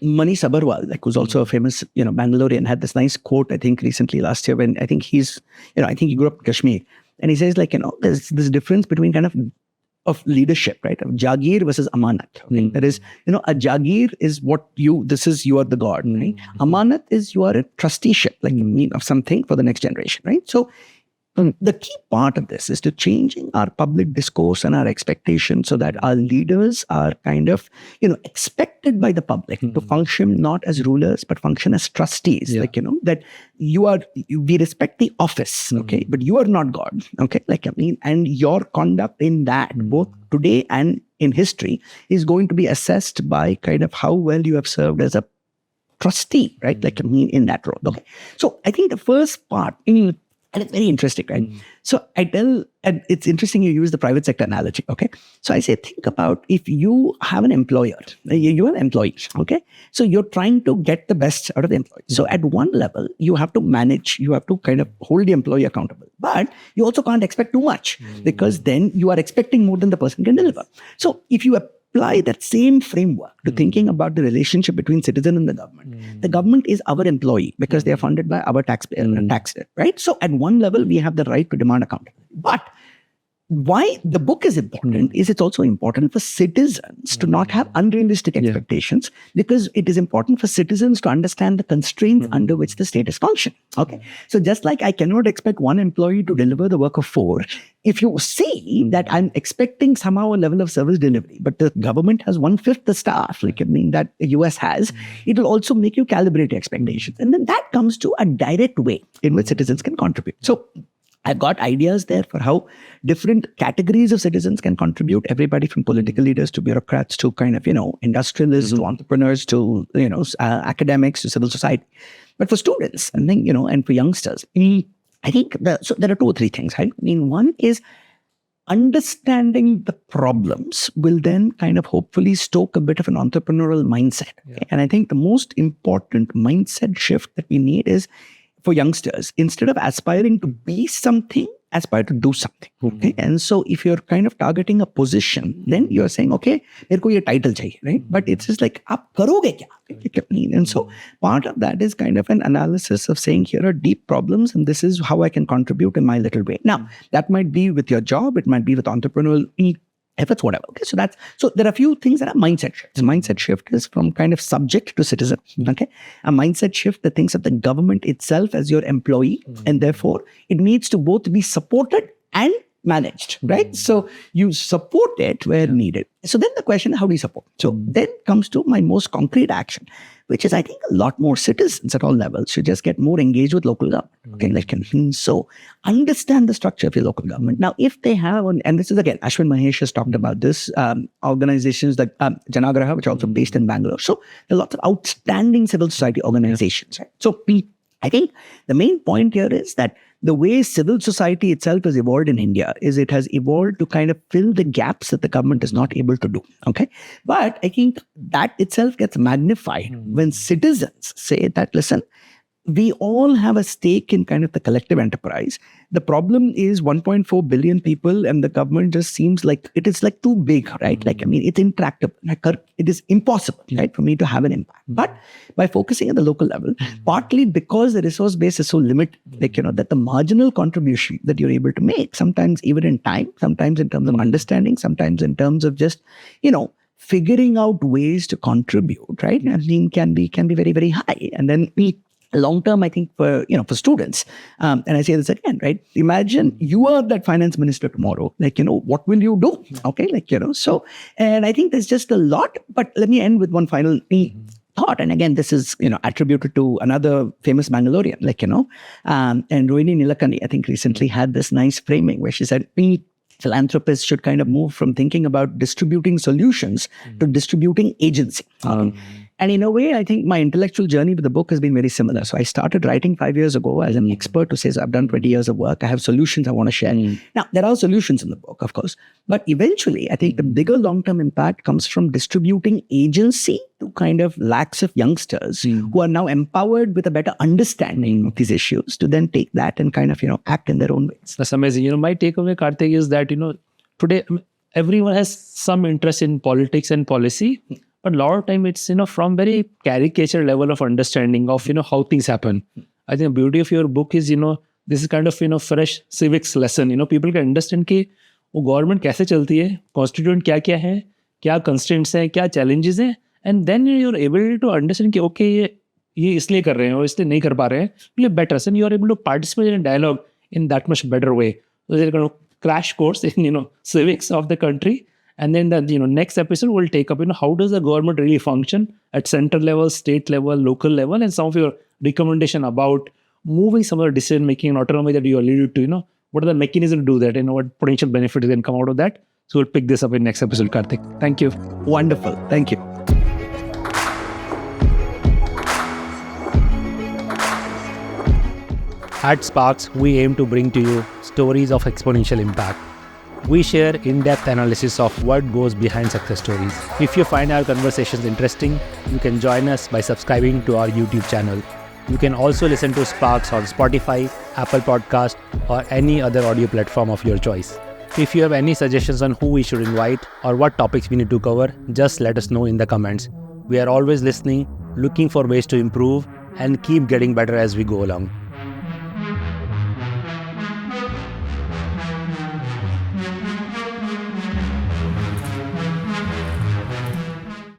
Mani Sabarwal, who's also a famous, Bangalorean, had this nice quote, I think, recently last year, when I think he grew up in Kashmir. And he says, there's this difference between of leadership, right? Of Jagir versus Amanat. That is, a Jagir is you are the god, right? Amanat is you are a trusteeship, of something for the next generation, right? So the key part of this is to changing our public discourse and our expectations so that our leaders are expected by the public to function not as rulers, but function as trustees. That we respect the office, but you are not God, and your conduct in that, both today and in history, is going to be assessed by how well you have served as a trustee, right? In that role. So I think the first part, and it's very interesting, right? So I tell, and it's interesting you use the private sector analogy, So I say, think about if you have an employer, you have employees, So you're trying to get the best out of the employee. So at one level, you have to manage, you have to hold the employee accountable. But you also can't expect too much, because then you are expecting more than the person can deliver. So if you apply that same framework to thinking about the relationship between citizen and the government is our employee because they are funded by our taxpayer and tax, right? So at one level, we have the right to demand accountability. But why the book is important is it's also important for citizens to not have unrealistic expectations, because it is important for citizens to understand the constraints under which the state is functioning. So just like I cannot expect one employee to deliver the work of 4, if you see that I'm expecting somehow a level of service delivery, but the government has 1/5 the staff, that the US has, it will also make you calibrate expectations. And then that comes to a direct way in which citizens can contribute. So I've got ideas there for how different categories of citizens can contribute, everybody from political leaders to bureaucrats to industrialists to entrepreneurs to, academics to civil society. But for students, I think, and for youngsters, I think so there are 2 or 3 things, right? One is understanding the problems will then hopefully stoke a bit of an entrepreneurial mindset. And I think the most important mindset shift that we need is, for youngsters, instead of aspiring to be something, aspire to do something. And so if you're targeting a position, then you're saying, okay, mere ko ye title chahiye, right? But it's just aap karoge kya? And so part of that is an analysis of saying, here are deep problems and this is how I can contribute in my little way. Now, that might be with your job, it might be with entrepreneurial efforts, whatever. So there are a few things that are mindset shifts. The mindset shift is from subject to citizen. A mindset shift that thinks of the government itself as your employee, and therefore it needs to both be supported and managed, right? So you support it where needed. So then the question, how do you support? So then comes to my most concrete action, which is I think a lot more citizens at all levels should just get more engaged with local government. So understand the structure of your local government. Now, if they have, and this is again, Ashwin Mahesh has talked about this, organizations like Janagraha, which are also based in Bangalore. So there are lots of outstanding civil society organizations, right? So I think the main point here is that the way civil society itself has evolved in India is it has evolved to fill the gaps that the government is not able to do. But I think that itself gets magnified when citizens say that, listen, we all have a stake in kind of the collective enterprise. The problem is 1.4 billion people, and the government just seems like it is like too big, right? Like, I mean, it's intractable. It is impossible, right, for me to have an impact. But by focusing at the local level, partly because the resource base is so limited, like, that the marginal contribution that you're able to make, sometimes even in time, sometimes in terms of understanding, sometimes in terms of just, figuring out ways to contribute, right? I mean, can be very, very high. And then long term, I think for students, and I say this again, right? Imagine you are that finance minister tomorrow. Like, what will you do? Okay, so, and I think there's just a lot. But let me end with one final thought. And again, this is attributed to another famous Mangalorean, and Rohini Nilekani, I think, recently had this nice framing where she said, philanthropists should kind of move from thinking about distributing solutions to distributing agency. And in a way, I think my intellectual journey with the book has been very similar. So I started writing 5 years ago as an expert who says, I've done 20 years of work. I have solutions I want to share. Now, there are solutions in the book, of course. But eventually, I think the bigger long-term impact comes from distributing agency to kind of lakhs of youngsters who are now empowered with a better understanding of these issues to then take that and kind of, act in their own ways. That's amazing. My takeaway, Karthik, is that, today everyone has some interest in politics and policy. But a lot of time it's, from very caricature level of understanding of, how things happen. I think the beauty of your book is, this is kind of, fresh civics lesson. People can understand कि वो government कैसे चलती है, constituent क्या है, क्या constraints हैं, क्या challenges हैं, and then you're able to understand कि okay ये इसलिए कर रहे हैं और इसलिए नहीं कर पा रहे हैं, better. So you're able to participate in a dialogue in that much better way. So there's a kind of crash course in, civics of the country. And then the next episode will take up how does the government really function at central level, state level, local level, and some of your recommendation about moving some of the decision making and autonomy that you alluded to. What are the mechanisms to do that, and what potential benefits can come out of that. So we'll pick this up in next episode, Karthik. Thank you. Wonderful. Thank you. At SparX, we aim to bring to you stories of exponential impact. We share in-depth analysis of what goes behind success stories. If you find our conversations interesting, you can join us by subscribing to our YouTube channel. You can also listen to SparX on Spotify, Apple Podcast, or any other audio platform of your choice. If you have any suggestions on who we should invite or what topics we need to cover, just let us know in the comments. We are always listening, looking for ways to improve, and keep getting better as we go along.